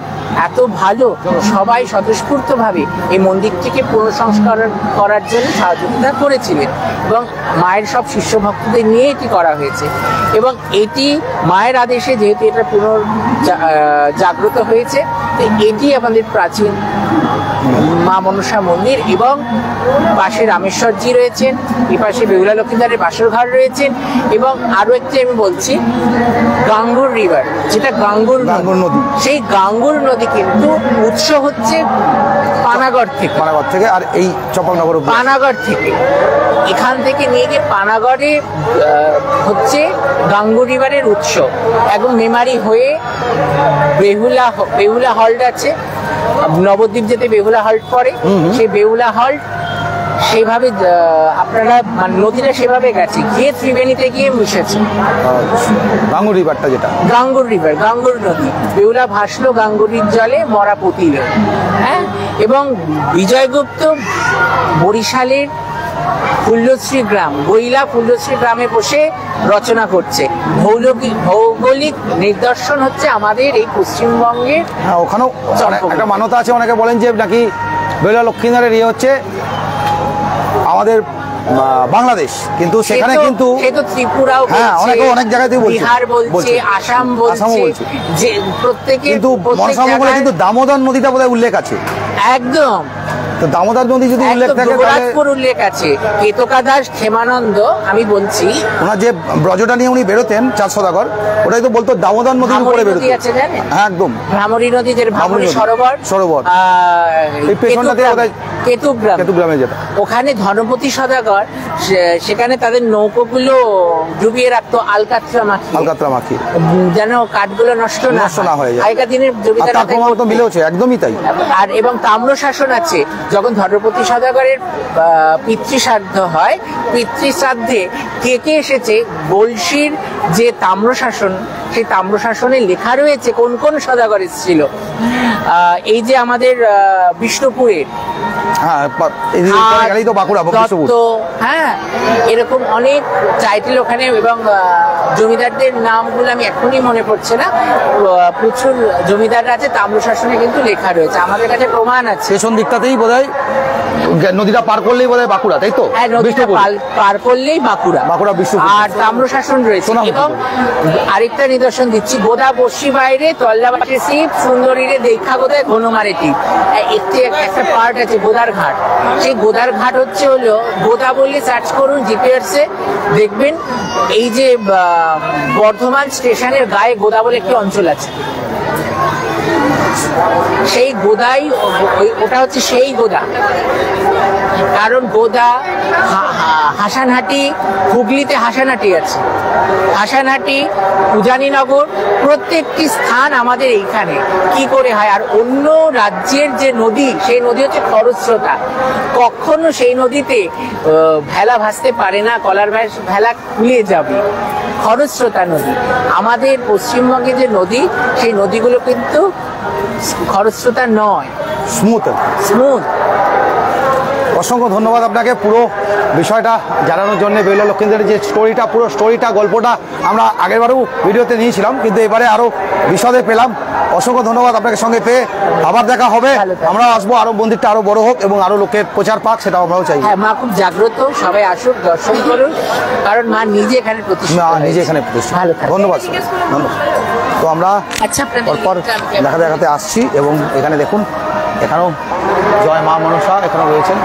এত ভালো, সবাই স্বতঃস্ফূর্তভাবে এই মন্দিরটিকে পুনঃসংস্করণ করার জন্য সহযোগিতা করেছিলেন। এবং মায়ের সব শিষ্য ভক্তদের নিয়ে এটি করা হয়েছে। এবং এটি মায়ের আদেশে যেহেতু এটা জাগ্রত হয়েছে, এটি আমাদের প্রাচীন মা মনসা মন্দির। এবং পাশে রামেশ্বরজি রয়েছেন, এই পাশে বেহুলা লক্ষিন্দরের বাসর ঘর রয়েছেন। এবং আরো একটি আমি বলছি, গাঙ্গুর রিভার, যেটা গাঙ্গুর নদী, সেই গাঙ্গুর নদী কিন্তু উৎস হচ্ছে পানাগড় থেকে। আর এই চম্পকনগর, পানাগড় থেকে, এখান থেকে নিয়ে গিয়ে পানাগড়ে হচ্ছে গাঙ্গুর রিভারের উৎস। এবং মেমারি হয়ে বেহুলা হল্ট আছে, নবদ্বীপ যেতে বেহুলা হল্ট পড়ে, সেই বেহুলা হল্ট সেইভাবে আপনারা মানে নদীটা সেভাবে গেছে, গিয়ে ত্রিবেণীতে গিয়ে মিশেছে। গাঙ্গুর রিভারটা, যেটা গাঙ্গুর রিভার, গাঙ্গুর নদী, বেহুলা ভাসলো গাঙ্গুরির জলে, মরা পুতিল। হ্যাঁ, এবং বিজয়গুপ্ত বরিশালের ফুল্লশ্রী গ্রাম, গৈলা ফুল্লশ্রী গ্রামে বসে রচনা করছে। ভৌগোলিক নিদর্শন হচ্ছে আমাদের এই পশ্চিমবঙ্গের। হ্যাঁ, ওখানেও একটা মান্যতা আছে, অনেকে বলেন যে নাকি বেহুলা লক্ষ্মীনাথের হচ্ছে আমাদের বাংলাদেশ, কিন্তু সেখানে কিন্তু ত্রিপুরাও, হ্যাঁ, অনেকে অনেক জায়গাতেই বলছে, বিহার বলছে, আসাম বলছে, যে প্রত্যেকে, কিন্তু মনসামঙ্গলে কিন্তু দামোদর নদীটা বোধহয় উল্লেখ আছে। একদম, তো দামোদর নদী যদি উল্লেখ থাকে, যুবরাজপুর উল্লেখ আছে। কেতকা দাস ক্ষেমানন্দ, আমি বলছি, ওনার যে ব্রজটা নিয়ে উনি বেরোতেন 4 সদাগর, ওটাই তো বলতো দামোদর নদীর উপরে বেরোতেন। হ্যাঁ, একদম ভ্রামরী নদী, যে ভ্রামরী সরোবর, এই পেছনটাতে কেতুগ্রামে যেটা, ওখানে ধনপতি সদাগর সেখানে তাদের নৌকোগুলো ডুবিয়ে রাখতো আলকাতরা মাখিয়ে, যেন কাঠগুলো নষ্ট না হয়ে যায়। আগেকার দিনের জমিদাররা তো মিলেছে, একদমই তাই। আর এবং তাম্রশাসন আছে, যখন ধনপতি সদাগরের পিতৃশ্রাদ্ধ হয়, পিতৃশ্রাদ্ধে কে কে এসেছে, গলসির যে তাম্রশাসন, সেই তাম্রশাসনে লেখা রয়েছে কোন কোন সদাগর এসেছিল। এই যে আমাদের বিষ্ণুপুরের, হ্যাঁ, এরকম অনেক টাইটেল ওখানে, এবং জমিদারদের নামগুলো আমি এখনই মনে পড়ছে না, প্রচুর জমিদাররা আছে, তাম্রশাসনে কিন্তু লেখা রয়েছে, আমাদের কাছে প্রমাণ আছে। পেছন দিকটাতেই বোধহয় নদীটা পার করলেই বোধহয় বাঁকুড়া, তাই তো? হ্যাঁ, নদীটা পার করলেই বাঁকুড়া বিষ্ণুপুর, আর তাম্রশাসন রয়েছে। এবং আরেকটা নিদর্শন দিচ্ছি, গোদা বসি বাইরে তল্লাবাসী শিব, সুন্দরীরে দেখা গোদায় ঘনমারে টিপ, একটা পার্ট আছে গোদার ঘাট। সেই গোদার ঘাট হলো গোদা বলে সার্চ করুন জিপিএসে, দেখবেন এই যে বর্ধমান স্টেশনের গায়ে গোদা বলে একটি অঞ্চল আছে, সেই গোদাই, ওটা হচ্ছে সেই গোদা। কারণ গোদা, হাসানহাটি, হুগলিতে হাসানহাটি আছে, হাসানহাটি, উজানিনগর, প্রত্যেকটি স্থান আমাদের এইখানে কি করে হয়। আর অন্য রাজ্যের যে নদী, সেই নদী হচ্ছে খরস্রোতা, কখনো সেই নদীতে ভেলা ভাসতে পারে না, কলার ভেলা খুলে যাবে। খরস্রোতা নদী, আমাদের পশ্চিমবঙ্গে যে নদী, সেই নদীগুলো কিন্তু খরস্রোতা নয়, স্মুথ। অসংখ্য ধন্যবাদ আপনাকে পুরো বিষয়টা জানানোর জন্য। বেহুলা লক্ষ্মীনাথের যে স্টোরিটা, পুরো স্টোরিটা, গল্পটা আমরা আগেরবারও ভিডিওতে নিয়েছিলাম, কিন্তু এবারে আরও বিশদে পেলাম। অসংখ্য ধন্যবাদ আপনাকে, সঙ্গে পেয়ে আবার দেখা হবে, আমরা আসবো, আরো মন্দিরটা আরো বড় হোক এবং আরো লোকের প্রচার পাক, সেটা আমরাও চাই। হ্যাঁ, মা খুব জাগ্রত, সবাই আসুক, দর্শন করুন, কারণ মা নিজে এখানে প্রতিষ্ঠা। ধন্যবাদ। তো আমরা পরপর দেখাতে আসছি, এবং এখানে দেখুন, এখানেও জয় মা মনসা এখানেও রয়েছেন,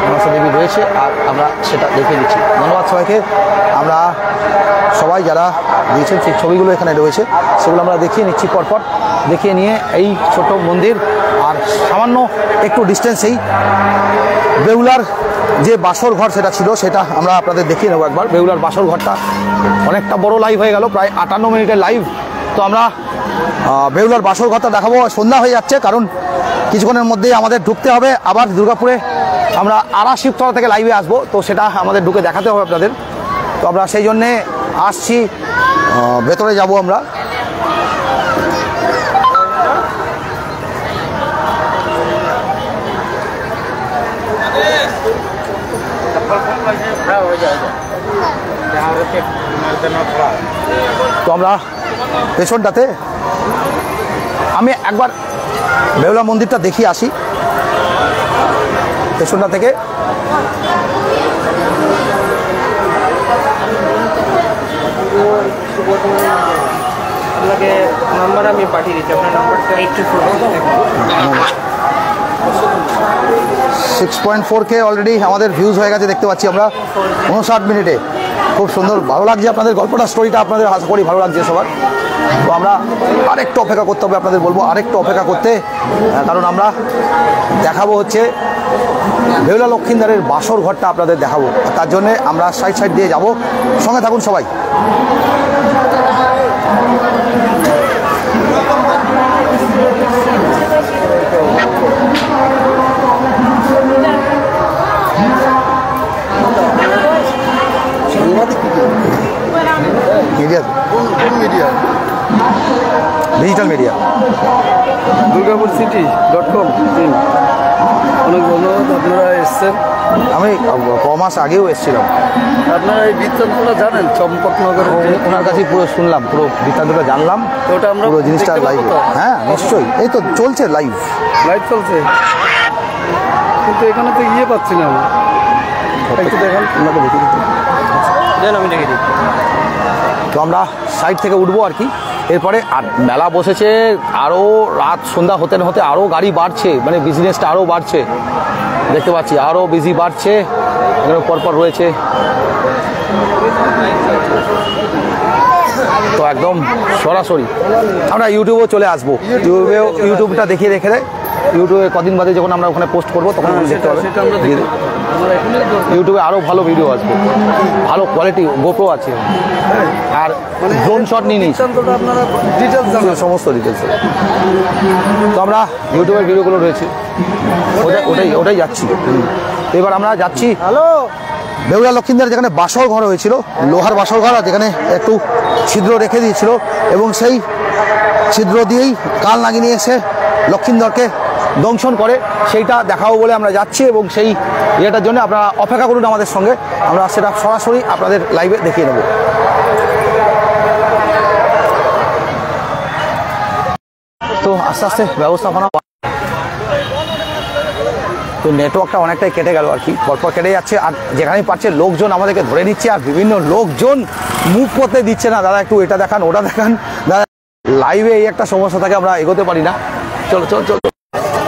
মনসা দেবী রয়েছে, আর আমরা সেটা দেখিয়ে দিচ্ছি। ধন্যবাদ সবাইকে। আমরা সবাই যারা দিয়েছেন সেই ছবিগুলো এখানে রয়েছে, সেগুলো আমরা দেখিয়ে নিচ্ছি পরপর। দেখিয়ে নিয়ে এই ছোট মন্দির, আর সামান্য একটু ডিস্টেন্সেই বেহুলার যে বাসর ঘর সেটা ছিল, সেটা আমরা আপনাদের দেখিয়ে নেবো একবার। বেহুলার বাসর ঘরটা অনেকটা বড় লাইভ হয়ে গেল, প্রায় 58 মিনিটের লাইভ। তো আমরা বেহুলার বাসর ঘরটা দেখাবো। সন্ধ্যা হয়ে যাচ্ছে, কারণ কিছুক্ষণের মধ্যেই আমাদের ঢুকতে হবে আবার দুর্গাপুরে। আমরা আরা শিবতলা থেকে লাইভে আসবো, তো সেটা আমাদের ঢুকে দেখাতে হবে আপনাদের। তো আমরা সেই জন্যে আসছি, ভেতরে যাব আমরা। তো আমরা পেছনটাতে আমি একবার বেহুলা মন্দিরটা দেখিয়ে আসি পেছনটা থেকে। আপনাকে নাম্বার আমি পাঠিয়ে দিচ্ছি, আপনার নাম্বারটা একটু 6.4K অলরেডি আমাদের ভিউজ হয়ে গেছে, দেখতে পাচ্ছি আমরা 59 মিনিটে। খুব সুন্দর, ভালো লাগছে আপনাদের গল্পটা, স্টোরিটা আপনাদের আশা করি ভালো লাগছে সবার। তো আমরা আরেকটু অপেক্ষা করতে হবে, আপনাদের বলবো আরেকটু অপেক্ষা করতে, কারণ আমরা দেখাবো হচ্ছে বেহুলা লক্ষ্মীনাথের বাসর ঘরটা আপনাদের দেখাবো। তার জন্যে আমরা সাইড দিয়ে যাব, সঙ্গে থাকুন সবাই। Digital media Durgapur city.com। অনেক ধন্যবাদ, আপনারা এসছেন, আমি কমাস আগেও এসেছিলাম। আপনারা এই বৃত্তান্তটা জানেন চম্পকনগর? ওনার কাছেই পুরো শুনলাম, পুরো বৃত্তান্তটা জানলাম, ওটা আমরা পুরো জিনিসটা দেখতে লাইভ। পাবো তো? হ্যাঁ নিশ্চয়ই, এই তো চলছে লাইভ চলছে, কিন্তু এখানে তো পাচ্ছি না। একটু দেখেন, ওনাকে দেখে দিতে। দেন আমি দেখে দিই। তো আমরা সাইড থেকে উঠবো আর কি। এরপরে আর মেলা বসেছে, আরও রাত সন্ধ্যা হতে না হতে আরও গাড়ি বাড়ছে, মানে বিজনেসটা আরও বাড়ছে দেখতে পাচ্ছি, আরও বেশি বাড়ছে, এখানে পরপর রয়েছে। তো একদম সরাসরি আমরা ইউটিউবেও চলে আসবো, ইউটিউবটা দেখিয়ে রেখে দেয়, ইউটিউবে কদিন বাদে যখন আমরা ওখানে পোস্ট করবো তখন দেখতে পাবে। ইউটিউবে আরও ভালো ভিডিও আসবে, ভালো কোয়ালিটি গোপ্রো আছে, আর ড্রোন শট নিয়ে নিচ্ছি, আপনারা ডিটেলস জানেন, সমস্ত ডিটেলস। তো আমরা ইউটিউবের ভিডিওগুলো রয়েছে, ওটাই যাচ্ছি। এবার আমরা যাচ্ছি হ্যালো বেহুলা লক্ষিন্দার যেখানে বাসর ঘর হয়েছিল, লোহার বাসর ঘর, আর যেখানে একটু ছিদ্র রেখে দিয়েছিল, এবং সেই ছিদ্র দিয়েই কাল নাগিনী এসে লক্ষিন্দরকে দংশন করে, সেইটা দেখাবো বলে আমরা যাচ্ছি। এবং সেই ইয়েটার জন্য আপনারা অপেক্ষা করুন আমাদের সঙ্গে, আমরা সেটা সরাসরি আপনাদের লাইভে দেখিয়ে নেব। তো আস্তে আস্তে ব্যবস্থাপনা, তো নেটওয়ার্কটা অনেকটাই কেটে গেল আর কি, পরপর কেটে যাচ্ছে, আর যেখানেই পাচ্ছে লোকজন আমাদেরকে ধরে নিচ্ছে, আর বিভিন্ন লোকজন মুভ করতে দিচ্ছে না, দাদা একটু এটা দেখান ওটা দেখান, দাদা লাইভে এই একটা সমস্যা থাকে, আমরা এগোতে পারি না। চলো চলো চলো,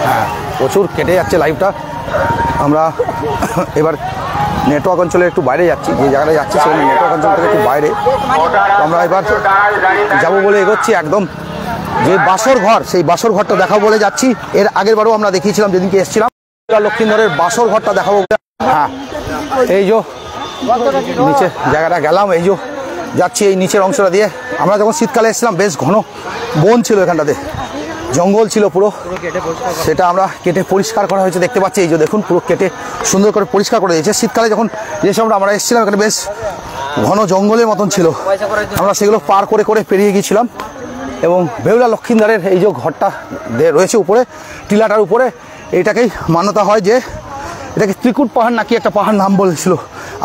হ্যাঁ প্রচুর কেটে যাচ্ছে লাইভটা। আমরা এবার নেটওয়ার্ক অঞ্চলের একটু বাইরে যাচ্ছি, যে জায়গায় যাচ্ছি সেখানে নেটওয়ার্ক অঞ্চল থেকে একটু বাইরে। আমরা এবার যাবো বলে এগোচ্ছি, একদম যে বাসর ঘর, সেই বাসর ঘরটা দেখাবো বলে যাচ্ছি। এর আগের বারও আমরা দেখিয়েছিলাম যেদিনকে এসেছিলাম, লক্ষিন্দরের বাসর ঘরটা দেখাবো। হ্যাঁ এই যে নিচে জায়গাটা গেলাম, এই যে যাচ্ছি এই নিচের অংশটা দিয়ে। আমরা যখন শীতকালে এসেছিলাম বেশ ঘন বন ছিল এখানটাতে, জঙ্গল ছিল পুরো, সেটা আমরা কেটে পরিষ্কার করা হয়েছে দেখতে পাচ্ছি। এই যে দেখুন পুরো কেটে সুন্দর করে পরিষ্কার করে দিয়েছে। শীতকালে যখন যে সময়টা আমরা এসেছিলাম এখানে বেশ ঘন জঙ্গলের মতন ছিল, আমরা সেগুলো পার করে করে পেরিয়ে গিয়েছিলাম। এবং বেহুলা লক্ষিন্দরের এই যে ঘরটা রয়েছে উপরে টিলাটার উপরে, এইটাকেই মান্যতা হয় যে এটাকে ত্রিকুট পাহাড় নাকি একটা পাহাড় নাম বলেছিল,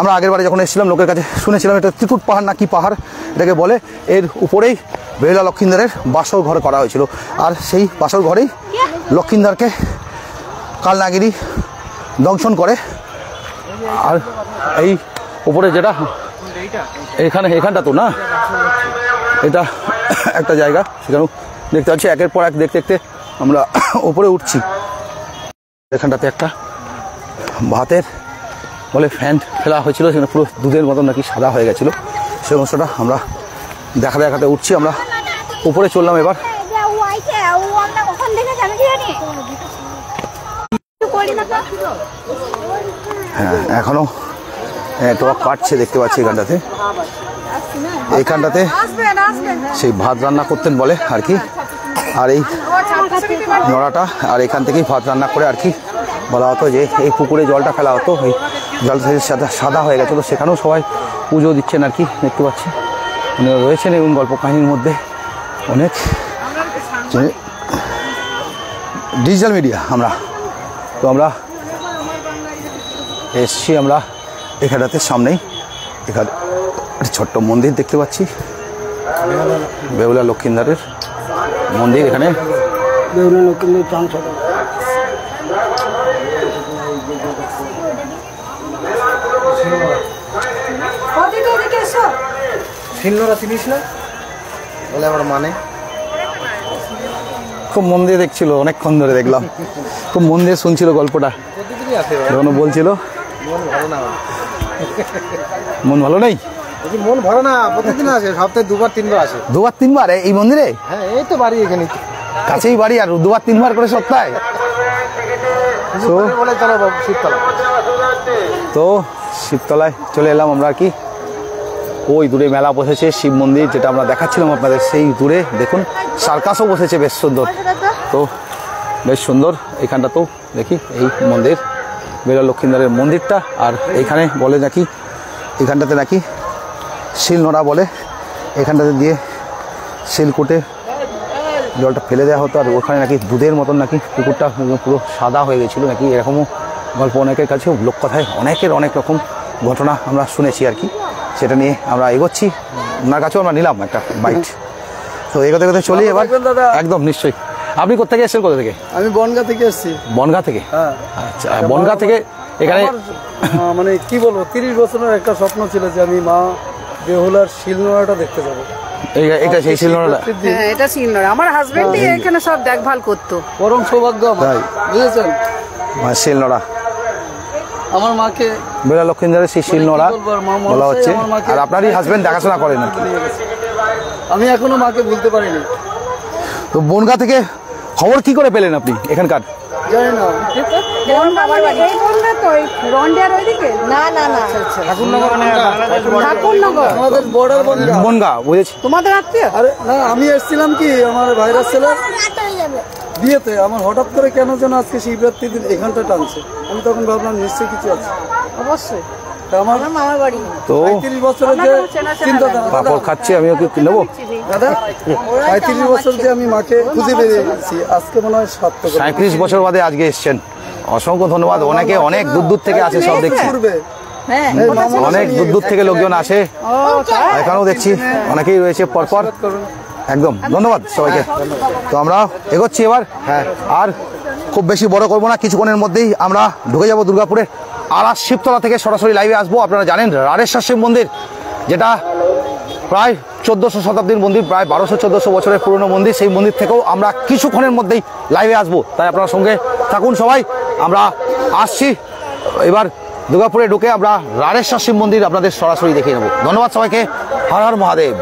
আমরা আগের বারে যখন এসেছিলাম লোকের কাছে শুনেছিলাম এটা ত্রিকুট পাহাড় নাকি পাহাড় এটাকে বলে। এর উপরেই বেহুলা লক্ষিন্দরের বাসর ঘর করা হয়েছিল, আর সেই বাসর ঘরেই লক্ষিন্দরকে কালনাগিনী দংশন করে। আর এই উপরে যেটা এখানটা তো না, এটা একটা জায়গা, সেখানেও দেখতে পাচ্ছি একের পর এক দেখতে দেখতে আমরা উপরে উঠছি। এখানটাতে একটা ভাতের বলে ফ্যান ফেলা হয়েছিল, সেখানে পুরো দুধের মতন নাকি সাদা হয়ে গেছিলো, সেই অংশটা আমরা দেখাতে উঠছি। আমরা উপরে চললাম এবার। হ্যাঁ এখনো নেটওয়ার্ক কাটছে দেখতে পাচ্ছি এখানটাতে। এইখানটাতে সেই ভাত রান্না করতেন বলে আর কি, আর এই নড়াটা, আর এখান থেকেই ভাত রান্না করে আর কি বলা হতো যে এই পুকুরে জলটা ফেলা হতো, এই জলটা সাদা হয়ে গেছিলো, সেখানেও সবাই পুজো দিচ্ছেন আর কি দেখতে পাচ্ছি, উনি রয়েছেন। এবং গল্প কাহিনীর মধ্যে অনেক ডিজিটাল মিডিয়া আমরা এসছি, আমরা এখানটাতে সামনেই এখানে ছোট্ট মন্দির দেখতে পাচ্ছি, বেহুলা লক্ষিন্দরের মন্দির। এখানে বেহুলা লক্ষিন্দর চান সদা শিলনোড়া চিনিস না বলে আমার মানে খুব মন দিয়ে দেখছিল, অনেকক্ষণ ধরে দেখলাম, খুব মন দিয়ে শুনছিল গল্পটা, যখন বলছিল। মন ভালো নেই? মন ভালো না, প্রতিদিন আসে, সপ্তাহে দুবার তিনবার আসে। দুবার তিনবার এই মন্দিরে? হ্যাঁ এই তো বাড়ি এখানে কাছেই বাড়ি, আর দুবার তিনবার করে সপ্তাহে। তো শিবতলায় চলে এলাম আমরা আর কি। ওই দূরে মেলা বসেছে, শিব মন্দির যেটা আমরা দেখাচ্ছিলাম আপনাদের, সেই দূরে দেখুন সার্কাসও বসেছে, বেশ সুন্দর। তো বেশ সুন্দর এখানটা, তো দেখি এই মন্দির বেহুলা লক্ষিন্দরের মন্দিরটা। আর এইখানে বলে নাকি এখানটাতে নাকি শিলনোড়া বলে, এখানটাতে দিয়ে শিলকুটে জলটা ফেলে দেওয়া হতো, আর ওখানে নাকি দুধের মতন নাকি পুকুরটা পুরো সাদা হয়ে গেছিলো নাকি, এরকমও গল্প অনেকের কাছে লোককথায় অনেকের অনেক রকম ঘটনা আমরা শুনেছি আর কি, সেটা নিয়ে আমরা এগোচ্ছি। ওনার কাছেও আমরা নিলাম একটা বাইট, তো এগোতে এগোতে চলি এবার। একদম নিশ্চয়ই। আপনি কোথেকে এসেছেন, কোথা থেকে? আমি বনগা থেকে এসেছি। বনগা থেকে? হ্যাঁ। আচ্ছা, বনগা থেকে এখানে মানে কি বলবো, 30 বছরের একটা স্বপ্ন ছিল যে আমি মা বেহুলার শিলনোড়াটা দেখতে যাবো। এটা সেই শিলনোড়া? হ্যাঁ, এটা শিলনোড়া। আমার হাজবেন্ডই এখানে সব দেখভাল করতো। পরম সৌভাগ্য আমার, তাই? বুঝেছেন? শিলনোড়া আমার মাকে বেলা লক্ষিন্দারের সেই শিলনোড়া বলা হচ্ছে, আর আপনারই হাজবেন্ড দেখাশোনা করেন আর কি। আমি এখনো মাকে ভুলতে পারিনি। তো বনগা থেকে খবর কি করে পেলেন আপনি এখানকার? জানি না, আমাদের বর্ডার বনগা। বনগা, বুঝেছি। তোমাদের আত্মীয়? আরে না, আমি এসেছিলাম কি আমার ভাইরাস ছেলের বিয়েতে। আমার হঠাৎ করে কেন যেন আজকে শিবরাত্রির দিন এখানটা টানছে। আমি তখন ভাবলাম নিশ্চয়ই কিছু আছে। অবশ্যই। আমার মামার বাড়ি তো 35 বছরের যে চিন্তাধারা, পাপড় খাচ্ছে, আমিও কি নেবো? দাদা 35 বছর যে আমি মাকে খুঁজে বেরিয়েছি, আজকে মনে হয় সার্থক। 37 বছর বাদে আজকে এসছেন, অসংখ্য ধন্যবাদ। অনেকে অনেক দূর দূর থেকে আসে, সব দেখছি পূর্বে হ্যাঁ, অনেক দূর দূর থেকে লোকজন আসে, এখানেও দেখছি অনেকেই রয়েছে পরপর। একদম ধন্যবাদ সবাইকে। তো আমরা এগোচ্ছি এবার। হ্যাঁ, আর খুব বেশি বড় করবো না, কিছুক্ষণের মধ্যেই আমরা ঢুকে যাব দুর্গাপুরের আরাস শিবতলা থেকে সরাসরি লাইভে আসবো। আপনারা জানেন রাড়েশ্বর শিব মন্দির, যেটা প্রায় 1400 শতাব্দীর মন্দির, প্রায় 1200-1400 বছরের পুরনো মন্দির, সেই মন্দির থেকেও আমরা কিছুক্ষণের মধ্যেই লাইভে আসবো। তাই আপনার সঙ্গে থাকুন সবাই, আমরা আসছি এবার দুর্গাপুরে ঢুকে আমরা রাড়েশ্বর শিব মন্দির আপনাদের সরাসরি দেখিয়ে নেব। ধন্যবাদ সবাইকে, হর হর মহাদেব।